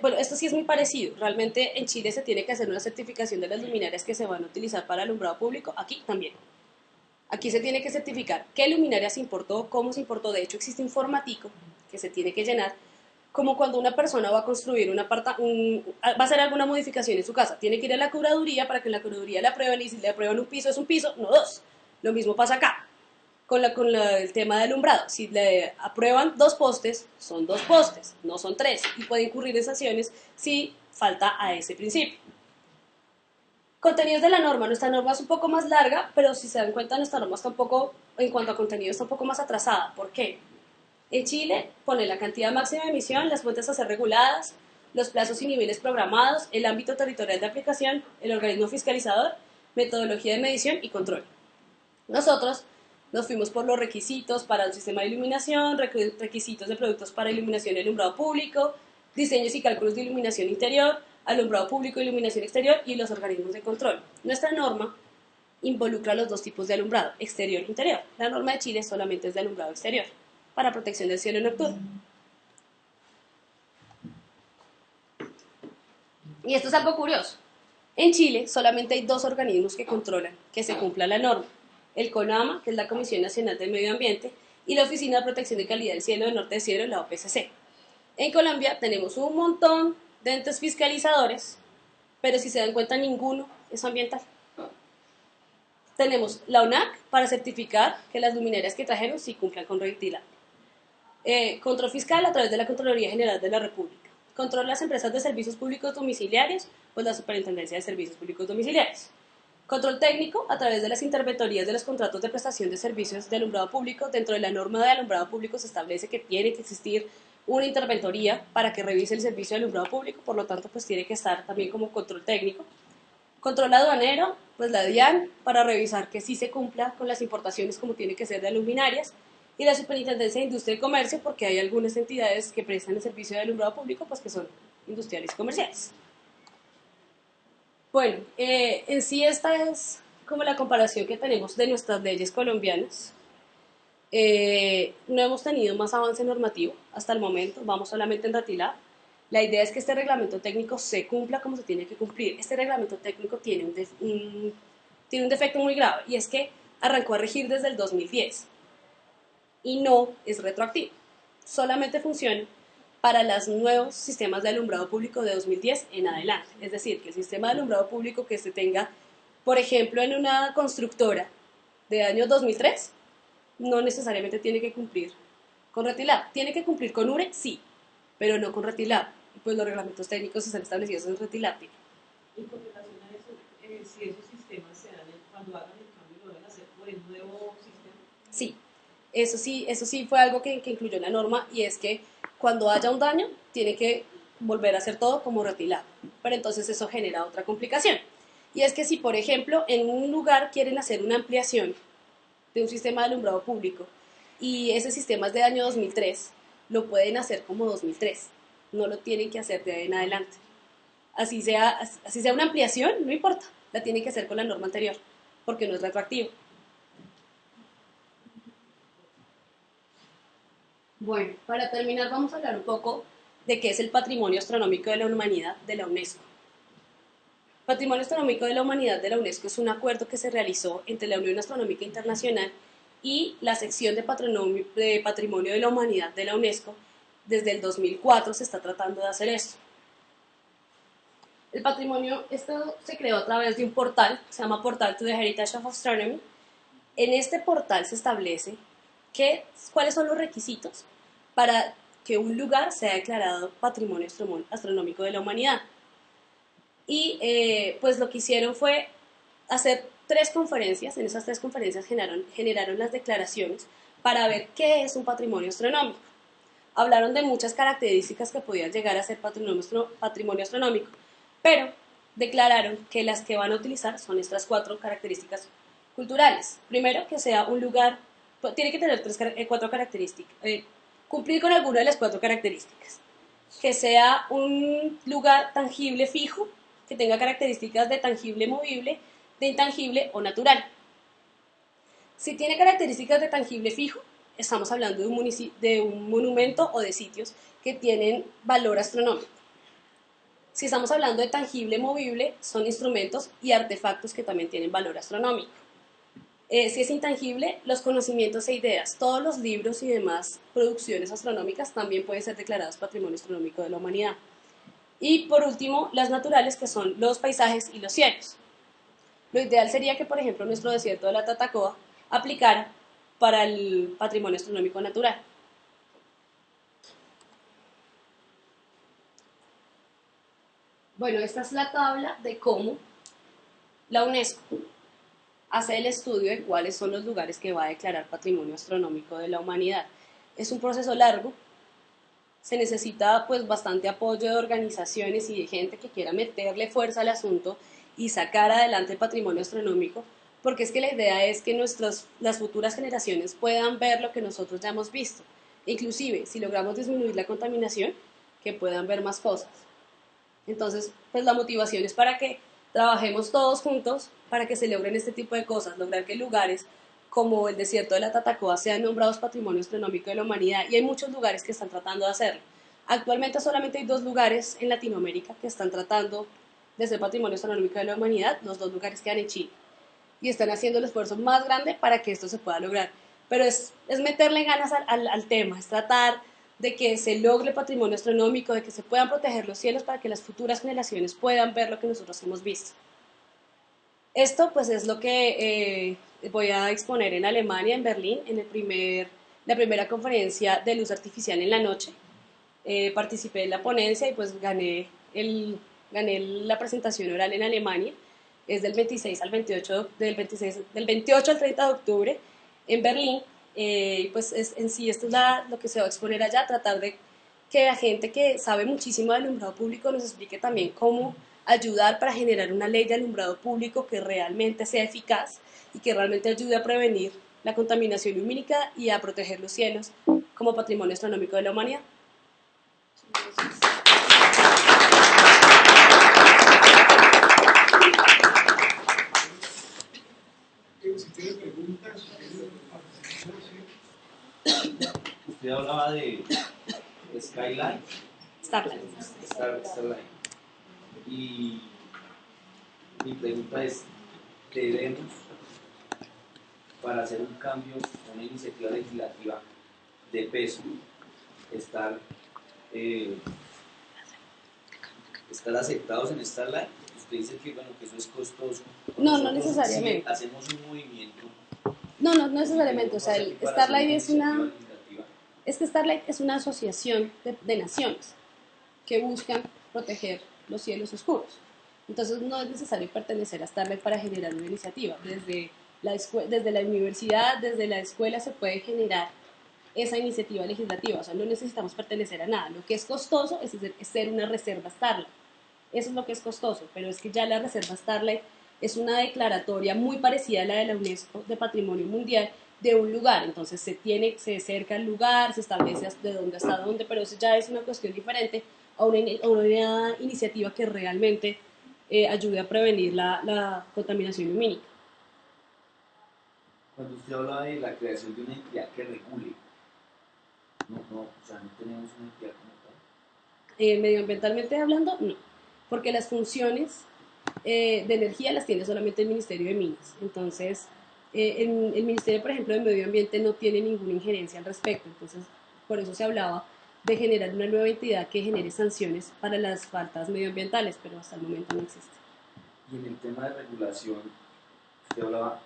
bueno, esto sí es muy parecido. Realmente en Chile se tiene que hacer una certificación de las luminarias que se van a utilizar para alumbrado público, aquí también. Aquí se tiene que certificar qué luminaria se importó, cómo se importó. De hecho, existe un formatico que se tiene que llenar, como cuando una persona va a construir va a hacer alguna modificación en su casa. Tiene que ir a la curaduría para que en la curaduría le aprueben, y si le aprueban un piso, es un piso, no dos. Lo mismo pasa acá con el tema de alumbrado. Si le aprueban 2 postes, son 2 postes, no son 3. Y puede incurrir en sanciones si falta a ese principio. Contenidos de la norma. Nuestra norma es un poco más larga, pero si se dan cuenta, nuestra norma está un poco, en cuanto a contenido, está un poco más atrasada. ¿Por qué? En Chile pone la cantidad máxima de emisión, las fuentes a ser reguladas, los plazos y niveles programados, el ámbito territorial de aplicación, el organismo fiscalizador, metodología de medición y control. Nosotros nos fuimos por los requisitos para el sistema de iluminación, requisitos de productos para iluminación y alumbrado público, diseños y cálculos de iluminación interior, alumbrado público, iluminación exterior y los organismos de control. Nuestra norma involucra los 2 tipos de alumbrado, exterior e interior. La norma de Chile solamente es de alumbrado exterior, para protección del cielo nocturno. Y esto es algo curioso. En Chile solamente hay 2 organismos que controlan que se cumpla la norma. El CONAMA, que es la Comisión Nacional del Medio Ambiente, y la Oficina de Protección de Calidad del Cielo del Norte de Cielo, la OPCC. En Colombia tenemos un montón de entes fiscalizadores, pero si se dan cuenta ninguno es ambiental. Tenemos la ONAC para certificar que las luminarias que trajeron sí cumplan con Retilab. Control fiscal a través de la Contraloría General de la República. Control las empresas de servicios públicos domiciliarios, pues la Superintendencia de Servicios Públicos Domiciliarios. Control técnico a través de las interventorías de los contratos de prestación de servicios de alumbrado público. Dentro de la norma de alumbrado público se establece que tiene que existir una interventoría para que revise el servicio de alumbrado público, por lo tanto pues tiene que estar también como control técnico. Control aduanero, pues la DIAN para revisar que sí se cumpla con las importaciones como tiene que ser de luminarias, y la Superintendencia de Industria y Comercio, porque hay algunas entidades que prestan el servicio de alumbrado público pues que son industriales y comerciales. Bueno, en sí esta es como la comparación que tenemos de nuestras leyes colombianas. No hemos tenido más avance normativo hasta el momento, vamos solamente en Retilab. La idea es que este reglamento técnico se cumpla como se tiene que cumplir. Este reglamento técnico tiene un defecto muy grave, y es que arrancó a regir desde el 2010 y no es retroactivo. Solamente funciona para los nuevos sistemas de alumbrado público de 2010 en adelante. Es decir, que el sistema de alumbrado público que se tenga, por ejemplo, en una constructora de año 2003, no necesariamente tiene que cumplir con Retilab. ¿Tiene que cumplir con URE? Sí, pero no con Retilab. Pues los reglamentos técnicos están establecidos en Retilab. Y con relación a eso, si esos sistemas se dan cuando hagan el cambio, ¿lo van a hacer por el nuevo sistema? Sí, eso sí fue algo que incluyó la norma, y es que cuando haya un daño, tiene que volver a hacer todo como Retilab. Pero entonces eso genera otra complicación. Y es que si, por ejemplo, en un lugar quieren hacer una ampliación de un sistema de alumbrado público y ese sistema es de año 2003, lo pueden hacer como 2003. No lo tienen que hacer de ahí en adelante. Así sea una ampliación, no importa, la tienen que hacer con la norma anterior, porque no es retroactivo. Bueno, para terminar vamos a hablar un poco de qué es el Patrimonio Astronómico de la Humanidad de la UNESCO. Patrimonio Astronómico de la Humanidad de la UNESCO es un acuerdo que se realizó entre la Unión Astronómica Internacional y la sección de Patrimonio de la Humanidad de la UNESCO. Desde el 2004 se está tratando de hacer esto. El patrimonio, esto se creó a través de un portal, se llama Portal to the Heritage of Astronomy. En este portal se establece cuáles son los requisitos para que un lugar sea declarado Patrimonio Astronómico de la Humanidad. Y pues lo que hicieron fue hacer 3 conferencias. En esas 3 conferencias generaron las declaraciones para ver qué es un patrimonio astronómico. Hablaron de muchas características que podían llegar a ser patrimonio astronómico, pero declararon que las que van a utilizar son estas 4 características culturales. Primero, que sea un lugar, tiene que tener 4 características, cumplir con alguna de las 4 características. Que sea un lugar tangible fijo, que tenga características de tangible movible, de intangible o natural. Si tiene características de tangible fijo, estamos hablando de un monumento o de sitios que tienen valor astronómico. Si estamos hablando de tangible movible, son instrumentos y artefactos que también tienen valor astronómico. Si es intangible, los conocimientos e ideas, todos los libros y demás producciones astronómicas también pueden ser declarados Patrimonio Astronómico de la Humanidad. Y por último, las naturales, que son los paisajes y los cielos. Lo ideal sería que, por ejemplo, nuestro desierto de la Tatacoa aplicara para el patrimonio astronómico natural. Bueno, esta es la tabla de cómo la UNESCO hace el estudio de cuáles son los lugares que va a declarar Patrimonio Astronómico de la Humanidad. Es un proceso largo, se necesita pues bastante apoyo de organizaciones y de gente que quiera meterle fuerza al asunto y sacar adelante el patrimonio astronómico, porque es que la idea es que las futuras generaciones puedan ver lo que nosotros ya hemos visto, inclusive si logramos disminuir la contaminación, que puedan ver más cosas. Entonces, pues la motivación es para que trabajemos todos juntos para que se logren este tipo de cosas, lograr que lugares como el desierto de la Tatacoa sean nombrados Patrimonio Astronómico de la Humanidad, y hay muchos lugares que están tratando de hacerlo. Actualmente solamente hay 2 lugares en Latinoamérica que están tratando de ser Patrimonio Astronómico de la Humanidad, los 2 lugares quedan en Chile, y están haciendo el esfuerzo más grande para que esto se pueda lograr. Pero es meterle ganas al tema, es tratar de que se logre patrimonio astronómico, de que se puedan proteger los cielos para que las futuras generaciones puedan ver lo que nosotros hemos visto. Esto pues es lo que voy a exponer en Alemania, en Berlín, en la primera conferencia de luz artificial en la noche. Participé en la ponencia y pues gané la presentación oral en Alemania. Es del 26 al 28, del 28 al 30 de octubre en Berlín. Pues en sí esto es lo que se va a exponer allá, tratar de que la gente que sabe muchísimo de alumbrado público nos explique también cómo ayudar para generar una ley de alumbrado público que realmente sea eficaz y que realmente ayude a prevenir la contaminación lumínica y a proteger los cielos como patrimonio astronómico de la humanidad. Si tienen preguntas, usted hablaba de Skyline. Starlight. Starlight. Y mi pregunta es, ¿debemos, para hacer un cambio, una iniciativa legislativa de peso, estar aceptados en Starlight? Usted dice que, bueno, que eso es costoso. No, no necesariamente. Si hacemos un movimiento. No necesariamente. O sea, el Starlight Starlight es una asociación de naciones que buscan proteger los cielos oscuros. Entonces no es necesario pertenecer a Starlight para generar una iniciativa. Desde la universidad, desde la escuela se puede generar esa iniciativa legislativa. O sea, no necesitamos pertenecer a nada. Lo que es costoso es ser una reserva Starlight. Eso es lo que es costoso, pero es que ya la reserva Starlight es una declaratoria muy parecida a la de la UNESCO de Patrimonio Mundial de un lugar. Entonces se cerca el lugar, se establece de dónde hasta dónde, pero eso ya es una cuestión diferente a una iniciativa que realmente ayude a prevenir la contaminación lumínica. Cuando usted habla de la creación de una entidad que regule, o sea, no tenemos una entidad como tal. Medioambientalmente hablando, no, porque las funciones de energía las tiene solamente el Ministerio de Minas. Entonces, el Ministerio, por ejemplo, de Medio Ambiente no tiene ninguna injerencia al respecto. Entonces, por eso se hablaba de generar una nueva entidad que genere sanciones para las faltas medioambientales, pero hasta el momento no existe. Y en el tema de regulación, usted hablaba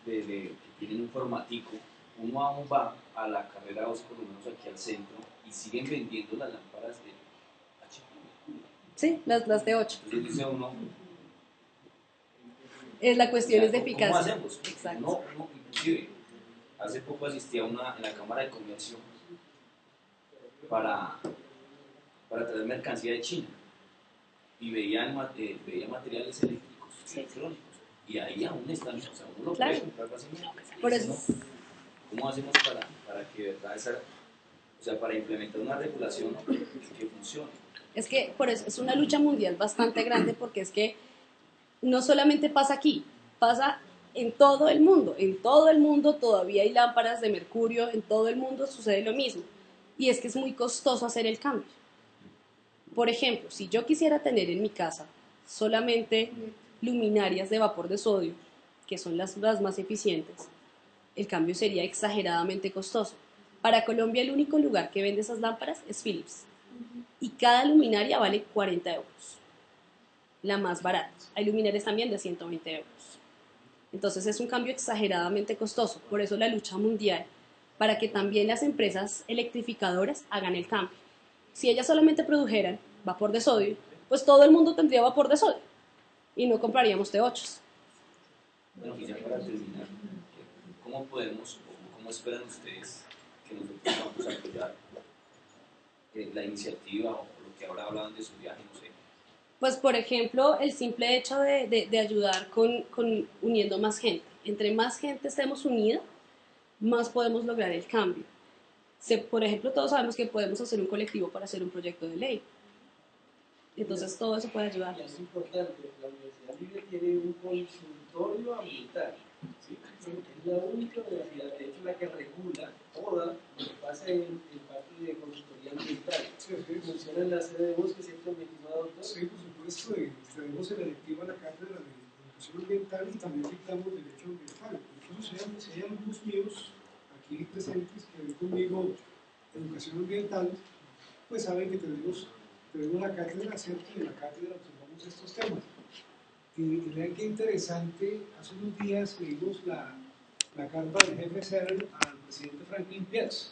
de que tienen un formatico uno aún va a la carrera 2, por lo menos aquí al centro, y siguen vendiendo las lámparas de HP. Sí, las de 8. Entonces dice uno, La cuestión es de ¿cómo eficacia. hacemos? Exacto. No, inclusive, hace poco asistí a la Cámara de Comercio para traer mercancía de China y veía materiales eléctricos, electrónicos, y ahí aún están, o sea, uno lo puede comprar fácilmente. Por eso. ¿Cómo hacemos para que de verdad para implementar una regulación que funcione? Es que por eso es una lucha mundial bastante grande, porque es que no solamente pasa aquí, pasa en todo el mundo. En todo el mundo todavía hay lámparas de mercurio, en todo el mundo sucede lo mismo. Y es que es muy costoso hacer el cambio. Por ejemplo, si yo quisiera tener en mi casa solamente luminarias de vapor de sodio, que son las más eficientes, el cambio sería exageradamente costoso. Para Colombia el único lugar que vende esas lámparas es Philips. Y cada luminaria vale 40 euros. La más barata. Hay luminarias también de 120 euros. Entonces es un cambio exageradamente costoso. Por eso la lucha mundial, para que también las empresas electrificadoras hagan el cambio. Si ellas solamente produjeran vapor de sodio, pues todo el mundo tendría vapor de sodio y no compraríamos T8s. Bueno, y ya para terminar, ¿cómo esperan ustedes que nosotros vamos a apoyar la iniciativa o lo que ahora hablaban de su viaje, no sé? Pues, por ejemplo, el simple hecho de ayudar con uniendo más gente. Entre más gente estemos unida, más podemos lograr el cambio. Por ejemplo, todos sabemos que podemos hacer un colectivo para hacer un proyecto de ley. Entonces, todo eso puede ayudar. Y es importante, la Universidad Libre tiene un consultorio ambiental. ¿Sí? Es la única universidad, de hecho, la que regula toda lo que pasa en parte de consultoría ambiental. Sí, Funciona en la sede de bosque, ¿cierto, mi estimado doctor? sí, por supuesto, tenemos en la electiva la cátedra de educación ambiental y también dictamos derecho ambiental. Incluso si hay algunos míos aquí presentes que ven conmigo educación ambiental, pues saben que tenemos la cátedra, ¿cierto? Y en la cátedra observamos estos temas. Y vean qué interesante, hace unos días leímos la carta del jefe CERN al presidente Franklin Pierce.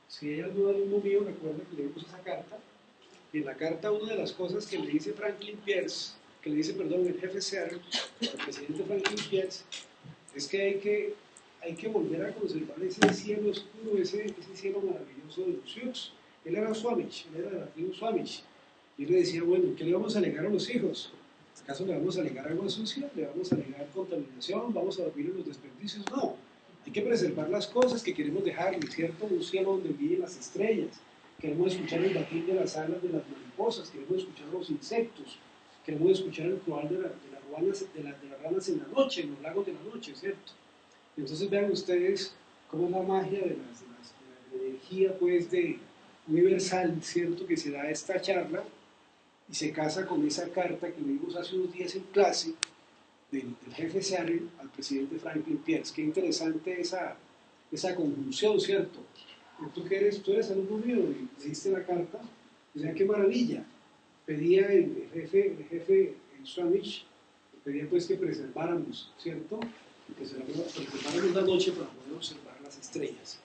Si hay algún alumno mío, recuerda que leímos esa carta. Y en la carta, una de las cosas que le dice Franklin Pierce, que le dice, perdón, el jefe CERN al presidente Franklin Pierce, es que hay que volver a conservar ese cielo oscuro, ese cielo maravilloso de los Sioux. Él era Squamish, él era de la tribu Squamish. Y él le decía, bueno, ¿qué le vamos a alegar a los hijos? ¿Acaso le vamos a alegar agua sucia? ¿Le vamos a alegar contaminación? ¿Vamos a dormir en los desperdicios? No. Hay que preservar las cosas que queremos dejarle, ¿cierto? Un cielo donde brillen las estrellas. Queremos escuchar el batir de las alas de las mariposas, queremos escuchar los insectos, queremos escuchar el croar de las ranas en la noche, en los lagos de la noche, ¿cierto? Entonces vean ustedes cómo es la magia de la energía, pues, universal, ¿cierto? Que se da esta charla y se casa con esa carta que leímos hace unos días en clase del jefe CERN al presidente Franklin Pierce. Qué interesante esa conjunción, ¿cierto? Tú eres alumno mío y leíste la carta, o sea, qué maravilla. Pedía el jefe Squamish, pedía pues que preserváramos, ¿cierto? Que preserváramos la noche para poder observar las estrellas.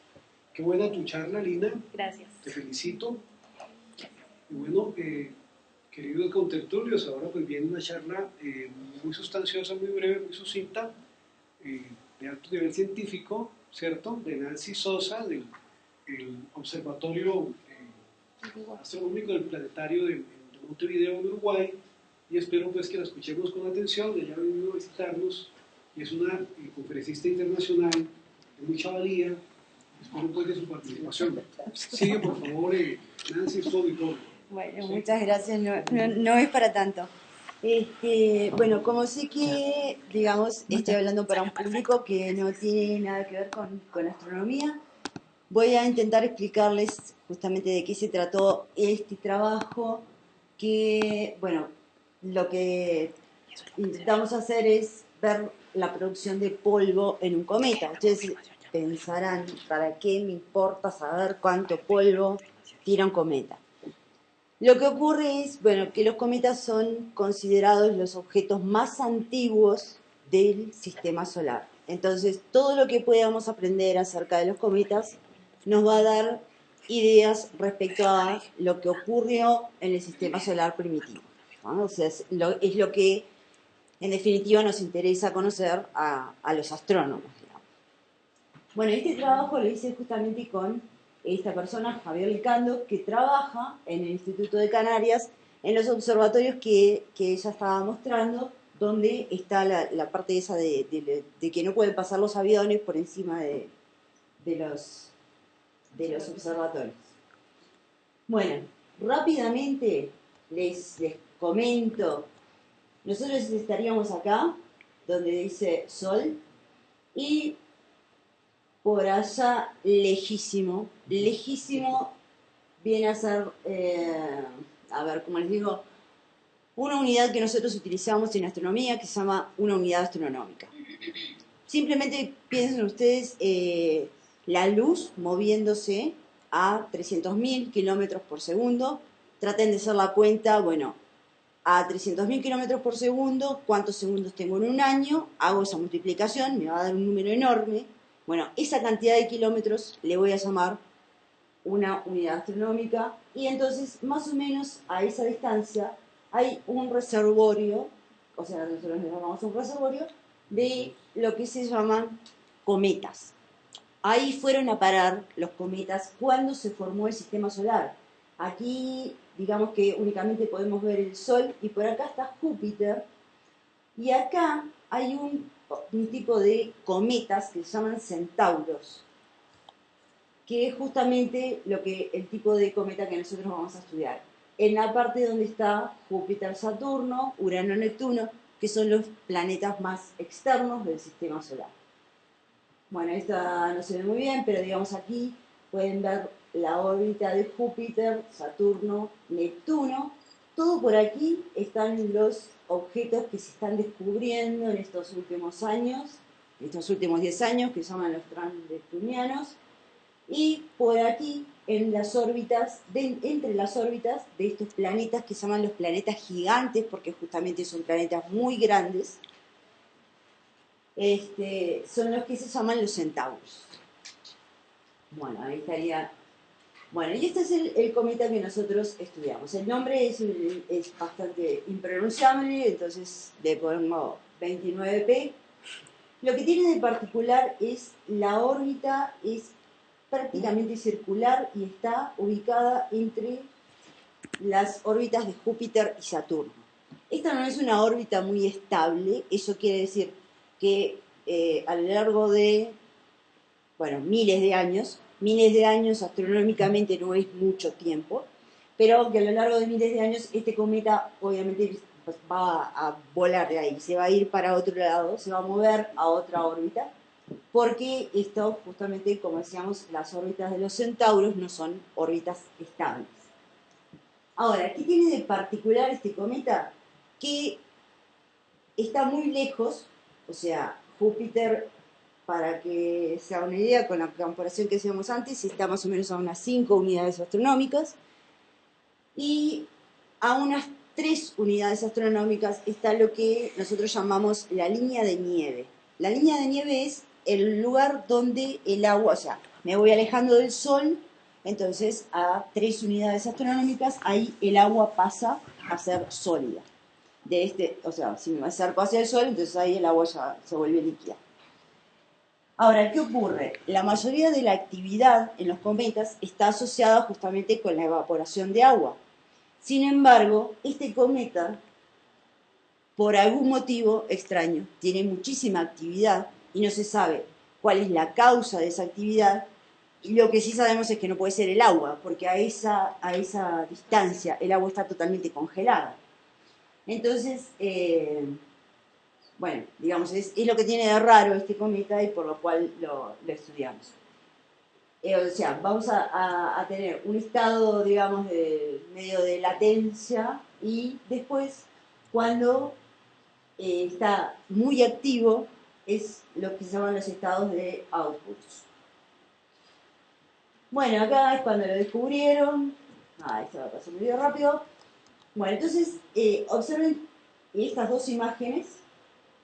Qué buena tu charla, Lina. Gracias. Te felicito. Y bueno, queridos contertulios, ahora pues viene una charla muy sustanciosa, muy breve, muy sucinta, de alto nivel científico, ¿cierto? De Nancy Sosa, del Observatorio Astronómico del Planetario de Montevideo, en Uruguay, y espero pues que la escuchemos con atención. Ella ha venido a visitarnos y es una conferencista internacional de mucha valía. Espero pues de su participación. Sigue por favor, Nancy, es todo y todo. Bueno, muchas gracias, no es para tanto. Bueno, como sé que, digamos, estoy hablando para un público que no tiene nada que ver con astronomía, voy a intentar explicarles justamente de qué se trató este trabajo, que, bueno, lo que intentamos hacer es ver la producción de polvo en un cometa. Ustedes pensarán, ¿para qué me importa saber cuánto polvo tira un cometa? Lo que ocurre es, bueno, que los cometas son considerados los objetos más antiguos del sistema solar. Entonces, todo lo que podamos aprender acerca de los cometas nos va a dar ideas respecto a lo que ocurrió en el sistema solar primitivo, ¿no? O sea, es lo que en definitiva nos interesa conocer a los astrónomos, digamos. Bueno, este trabajo lo hice justamente con esta persona, Javier Licando, que trabaja en el Instituto de Canarias, en los observatorios que ella estaba mostrando, donde está la parte esa de que no pueden pasar los aviones por encima de los observatorios. Bueno, rápidamente les comento. Nosotros estaríamos acá, donde dice Sol, y por allá lejísimo, lejísimo viene a ser, a ver, como les digo, una unidad que nosotros utilizamos en astronomía que se llama una unidad astronómica. Simplemente piensen ustedes la luz moviéndose a 300.000 kilómetros por segundo. Traten de hacer la cuenta, bueno, a 300.000 kilómetros por segundo, ¿cuántos segundos tengo en un año? Hago esa multiplicación, me va a dar un número enorme. Bueno, esa cantidad de kilómetros le voy a llamar una unidad astronómica, y entonces más o menos a esa distancia hay un reservorio, o sea, nosotros le llamamos un reservorio, de lo que se llaman cometas. Ahí fueron a parar los cometas cuando se formó el sistema solar. Aquí, digamos que únicamente podemos ver el Sol, y por acá está Júpiter, y acá hay un tipo de cometas que se llaman centauros, que es justamente el tipo de cometa que nosotros vamos a estudiar. En la parte donde está Júpiter, Saturno, Urano, Neptuno, que son los planetas más externos del sistema solar. Bueno, esta no se ve muy bien, pero digamos aquí pueden ver la órbita de Júpiter, Saturno, Neptuno. Todo por aquí están los objetos que se están descubriendo en estos últimos años, estos últimos 10 años, que se llaman los transneptunianos. Y por aquí, en las órbitas, entre las órbitas de estos planetas que se llaman los planetas gigantes, porque justamente son planetas muy grandes, son los que se llaman los centauros. Bueno, ahí estaría. Bueno, y este es el cometa que nosotros estudiamos. El nombre es bastante impronunciable, entonces le pongo 29P. Lo que tiene de particular es la órbita, es prácticamente circular y está ubicada entre las órbitas de Júpiter y Saturno. Esta no es una órbita muy estable, eso quiere decir que a lo largo de, bueno, miles de años astronómicamente no es mucho tiempo, pero que a lo largo de miles de años este cometa obviamente va a volar de ahí, se va a ir para otro lado, se va a mover a otra órbita, porque esto justamente, como decíamos, las órbitas de los centauros no son órbitas estables. Ahora, ¿qué tiene de particular este cometa? Que está muy lejos, o sea, Júpiter, para que se haga una idea, con la comparación que hacíamos antes, está más o menos a unas 5 unidades astronómicas, y a unas 3 unidades astronómicas está lo que nosotros llamamos la línea de nieve. La línea de nieve es el lugar donde el agua, o sea, me voy alejando del Sol, entonces a 3 unidades astronómicas, ahí el agua pasa a ser sólida. O sea, si me acerco hacia el Sol, entonces ahí el agua ya se vuelve líquida. Ahora, ¿qué ocurre? La mayoría de la actividad en los cometas está asociada justamente con la evaporación de agua. Sin embargo, este cometa, por algún motivo extraño, tiene muchísima actividad y no se sabe cuál es la causa de esa actividad. Y lo que sí sabemos es que no puede ser el agua, porque a esa distancia el agua está totalmente congelada. Entonces, bueno, digamos, es lo que tiene de raro este cometa y por lo cual lo estudiamos. O sea, vamos a tener un estado, digamos, medio de latencia, y después, cuando está muy activo, es lo que se llaman los estados de outputs. Bueno, acá es cuando lo descubrieron. Esto va a pasar medio rápido. Bueno, entonces, observen estas dos imágenes.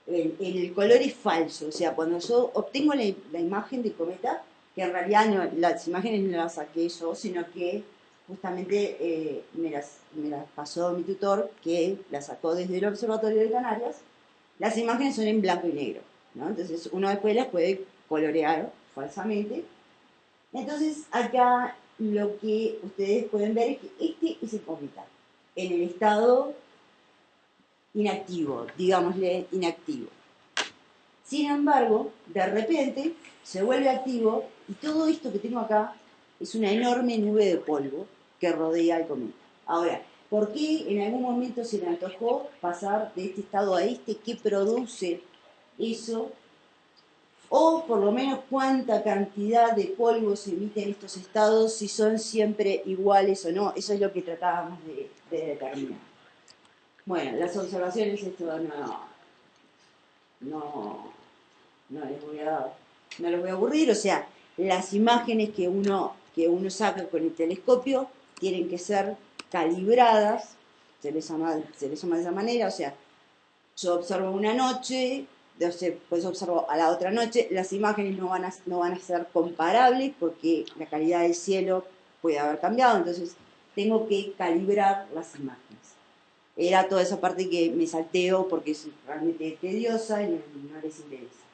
el color es falso, o sea, cuando yo obtengo la imagen del cometa, que en realidad las imágenes no las saqué yo, sino que justamente me las pasó mi tutor, que las sacó desde el Observatorio de Canarias. Las imágenes son en blanco y negro, ¿no? Entonces uno después las puede colorear falsamente. Entonces acá lo que ustedes pueden ver es que este es el cometa, en el estado inactivo, digámosle inactivo. Sin embargo, de repente se vuelve activo y todo esto que tengo acá es una enorme nube de polvo que rodea el cometa. Ahora, ¿por qué en algún momento se le antojó pasar de este estado a este? ¿Qué produce eso? O por lo menos cuánta cantidad de polvo se emite en estos estados, si son siempre iguales o no. Eso es lo que tratábamos de determinar. Bueno, las observaciones, esto no les voy a aburrir, o sea, las imágenes que uno saca con el telescopio tienen que ser calibradas, se les llama de esa manera, o sea, yo observo una noche, después observo a la otra noche, las imágenes no van a ser comparables porque la calidad del cielo puede haber cambiado, entonces tengo que calibrar las imágenes. Era toda esa parte que me salteo porque es realmente tediosa y no les interesa.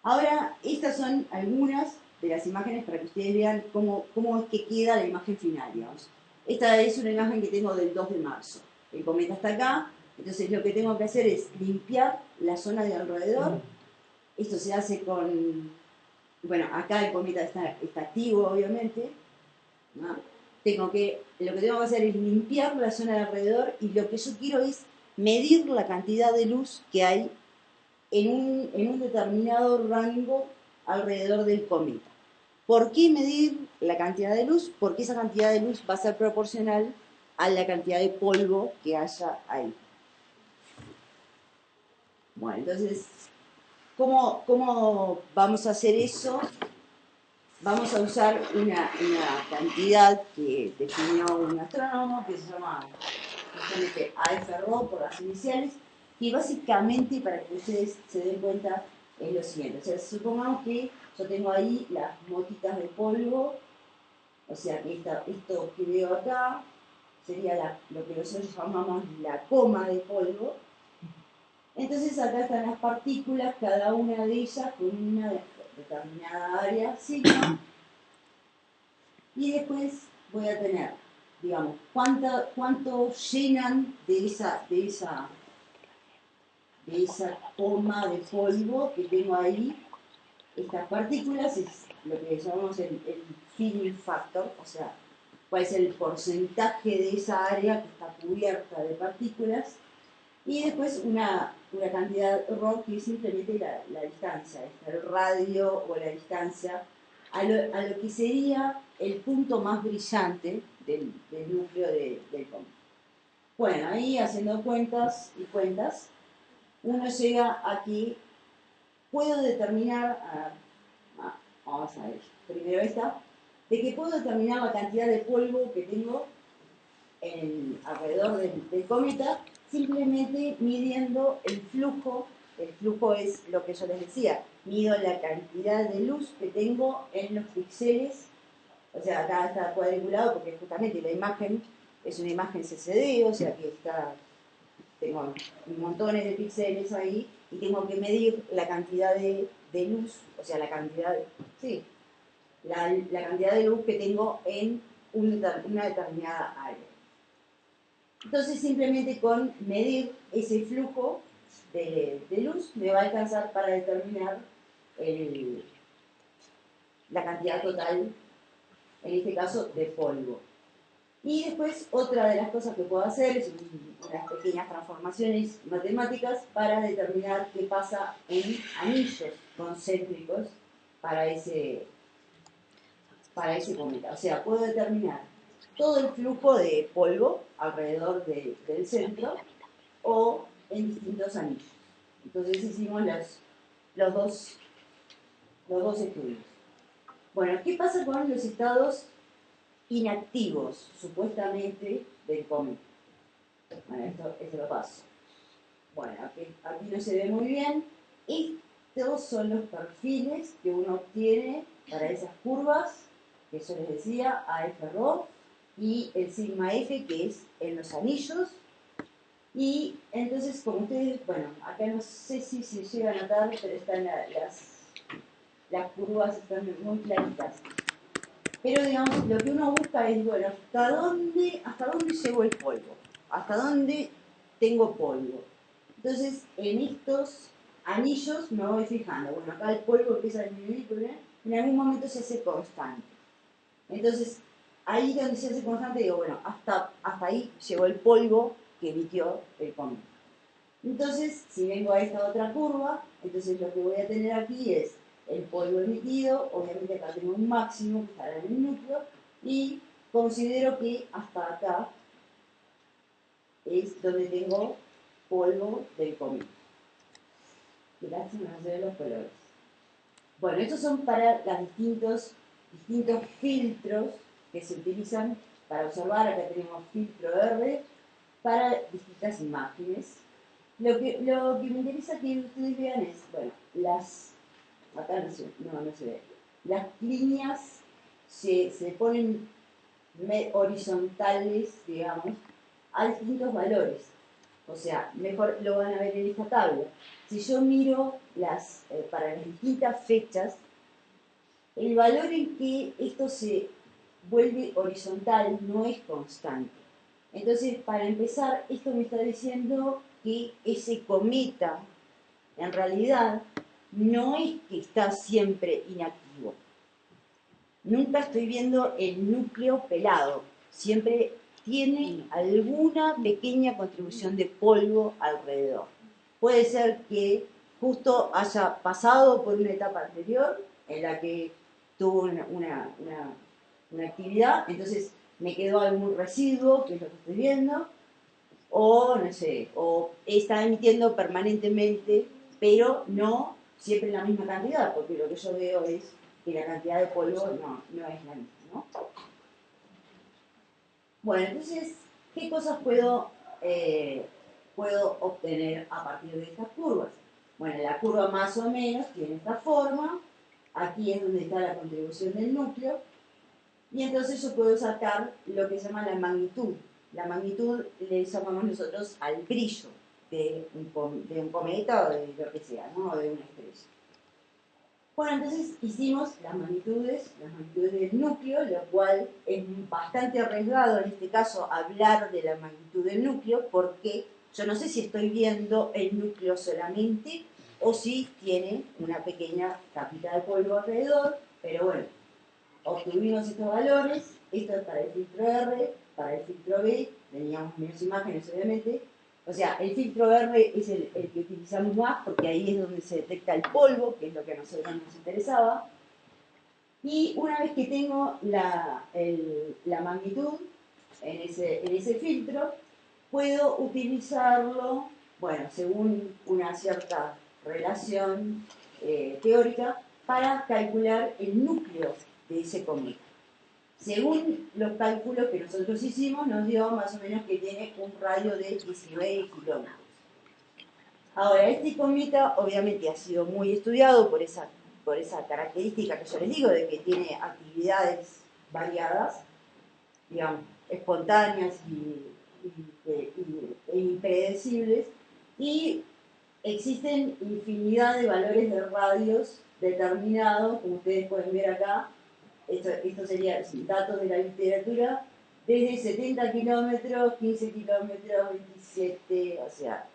Ahora, estas son algunas de las imágenes para que ustedes vean cómo es que queda la imagen final, digamos. Esta es una imagen que tengo del 2 de marzo. El cometa está acá, entonces lo que tengo que hacer es limpiar la zona de alrededor. Esto se hace con... Bueno, acá el cometa está activo, obviamente, ¿no? Lo que tengo que hacer es limpiar la zona de alrededor y lo que yo quiero es medir la cantidad de luz que hay en un determinado rango alrededor del cometa. ¿Por qué medir la cantidad de luz? Porque esa cantidad de luz va a ser proporcional a la cantidad de polvo que haya ahí. Bueno, entonces, ¿cómo vamos a hacer eso? Vamos a usar una cantidad que definió un astrónomo que se llama justamente AFRO por las iniciales, y básicamente, para que ustedes se den cuenta, es lo siguiente. O sea, supongamos que yo tengo ahí las motitas de polvo, o sea, que esto que veo acá sería lo que nosotros llamamos la coma de polvo. Entonces acá están las partículas, cada una de ellas con una determinada área sigma, y después voy a tener, digamos, cuánto llenan de esa coma de polvo que tengo ahí. Estas partículas es lo que llamamos el filling factor, o sea, cuál es el porcentaje de esa área que está cubierta de partículas, y después una cantidad ρ que es simplemente la distancia, el radio o la distancia a lo que sería el punto más brillante del núcleo del cometa. Bueno, ahí haciendo cuentas y cuentas, uno llega a que puedo determinar, vamos a ver, primero esta, de que puedo determinar la cantidad de polvo que tengo alrededor del cometa, simplemente midiendo el flujo. El flujo es lo que yo les decía, mido la cantidad de luz que tengo en los píxeles, o sea, acá está cuadriculado porque justamente la imagen es una imagen CCD, o sea que tengo montones de píxeles ahí y tengo que medir la cantidad de luz, o sea, la cantidad de luz que tengo en una determinada área. Entonces, simplemente con medir ese flujo de luz me va a alcanzar para determinar la cantidad total, en este caso, de polvo. Y después, otra de las cosas que puedo hacer es unas pequeñas transformaciones matemáticas para determinar qué pasa en anillos concéntricos para ese cometa. O sea, puedo determinar todo el flujo de polvo alrededor del centro o en distintos anillos. Entonces hicimos los dos estudios. Bueno, ¿qué pasa con los estados inactivos, supuestamente, del cometa? Bueno, esto lo paso. bueno, aquí no se ve muy bien. Estos son los perfiles que uno obtiene para esas curvas, que yo les decía, AF-Rho, y el sigma F, que es en los anillos. Y entonces, como ustedes, bueno, acá no sé si se llega a notar, pero están las curvas están muy claritas. Pero digamos, lo que uno busca es, bueno, ¿hasta dónde llevo el polvo? ¿Hasta dónde tengo polvo? Entonces, en estos anillos me voy fijando. Bueno, acá el polvo empieza a disminuir, pero en algún momento se hace constante. Entonces, ahí donde se hace constante, digo, bueno, hasta ahí llegó el polvo que emitió el cometa. Entonces, si vengo a esta otra curva, entonces lo que voy a tener aquí es el polvo emitido, obviamente acá tengo un máximo que estará en el núcleo, y considero que hasta acá es donde tengo polvo del cometa. Gracias, no se ven los colores. Bueno, estos son para los distintos filtros que se utilizan para observar. Acá tenemos filtro R para distintas imágenes. Lo que me interesa que ustedes vean es, bueno, acá no se ve. Las líneas se ponen horizontales, digamos, a distintos valores. O sea, mejor lo van a ver en esta tabla. Si yo miro para las distintas fechas, el valor en que esto se vuelve horizontal no es constante. Entonces, para empezar, esto me está diciendo que ese cometa, en realidad, no es que está siempre inactivo. Nunca estoy viendo el núcleo pelado. Siempre tiene alguna pequeña contribución de polvo alrededor. Puede ser que justo haya pasado por una etapa anterior en la que tuvo una actividad, entonces me quedó algún residuo, que es lo que estoy viendo, o no sé, o está emitiendo permanentemente, pero no siempre en la misma cantidad, porque lo que yo veo es que la cantidad de polvo no es la misma, ¿no? Bueno, entonces, ¿qué cosas puedo obtener a partir de estas curvas? Bueno, la curva más o menos tiene esta forma, aquí es donde está la contribución del núcleo, y entonces yo puedo sacar lo que se llama la magnitud. La magnitud le llamamos nosotros al brillo de un cometa o de lo que sea, ¿no? O de una estrella. Bueno, entonces hicimos las magnitudes del núcleo, lo cual es bastante arriesgado en este caso hablar de la magnitud del núcleo, porque yo no sé si estoy viendo el núcleo solamente o si tiene una pequeña capita de polvo alrededor, pero bueno, obtuvimos estos valores. Esto es para el filtro R, para el filtro B, teníamos menos imágenes obviamente. O sea, el filtro R es el que utilizamos más porque ahí es donde se detecta el polvo, que es lo que a nosotros nos interesaba. Y una vez que tengo la magnitud en ese filtro, puedo utilizarlo, bueno, según una cierta relación teórica, para calcular el núcleo de ese cometa. Según los cálculos que nosotros hicimos, nos dio más o menos que tiene un radio de 19 kilómetros. Ahora, este cometa obviamente ha sido muy estudiado por esa característica que yo les digo, de que tiene actividades variadas, digamos, espontáneas e impredecibles, y existen infinidad de valores de radios determinados, como ustedes pueden ver acá. Esto sería datos de la literatura, desde 70 kilómetros, 15 kilómetros, 27, o sea,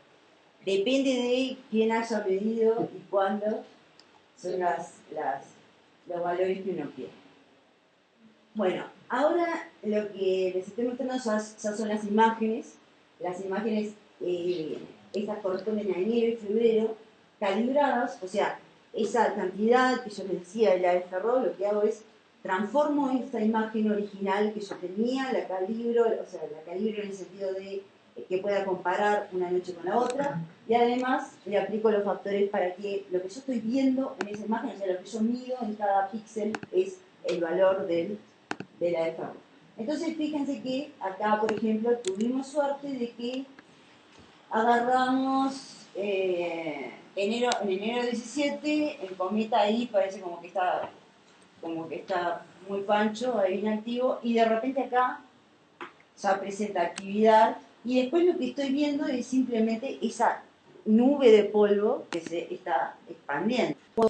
depende de quién haya medido y cuándo son los valores que uno quiere. Bueno, ahora lo que les estoy mostrando ya son las imágenes. Las imágenes, estas corresponden a enero y febrero, calibradas, o sea, esa cantidad que yo les decía de la AF-Rho, lo que hago es transformo esta imagen original que yo tenía, la calibro en el sentido de que pueda comparar una noche con la otra, y además le aplico los factores para que lo que yo estoy viendo en esa imagen, o sea, lo que yo mido en cada píxel, es el valor de la AF-Rho. Entonces, fíjense que acá, por ejemplo, tuvimos suerte de que agarramos en enero 17, el cometa ahí parece como que está muy pancho, ahí inactivo, y de repente acá ya presenta actividad, y después lo que estoy viendo es simplemente esa nube de polvo que se está expandiendo.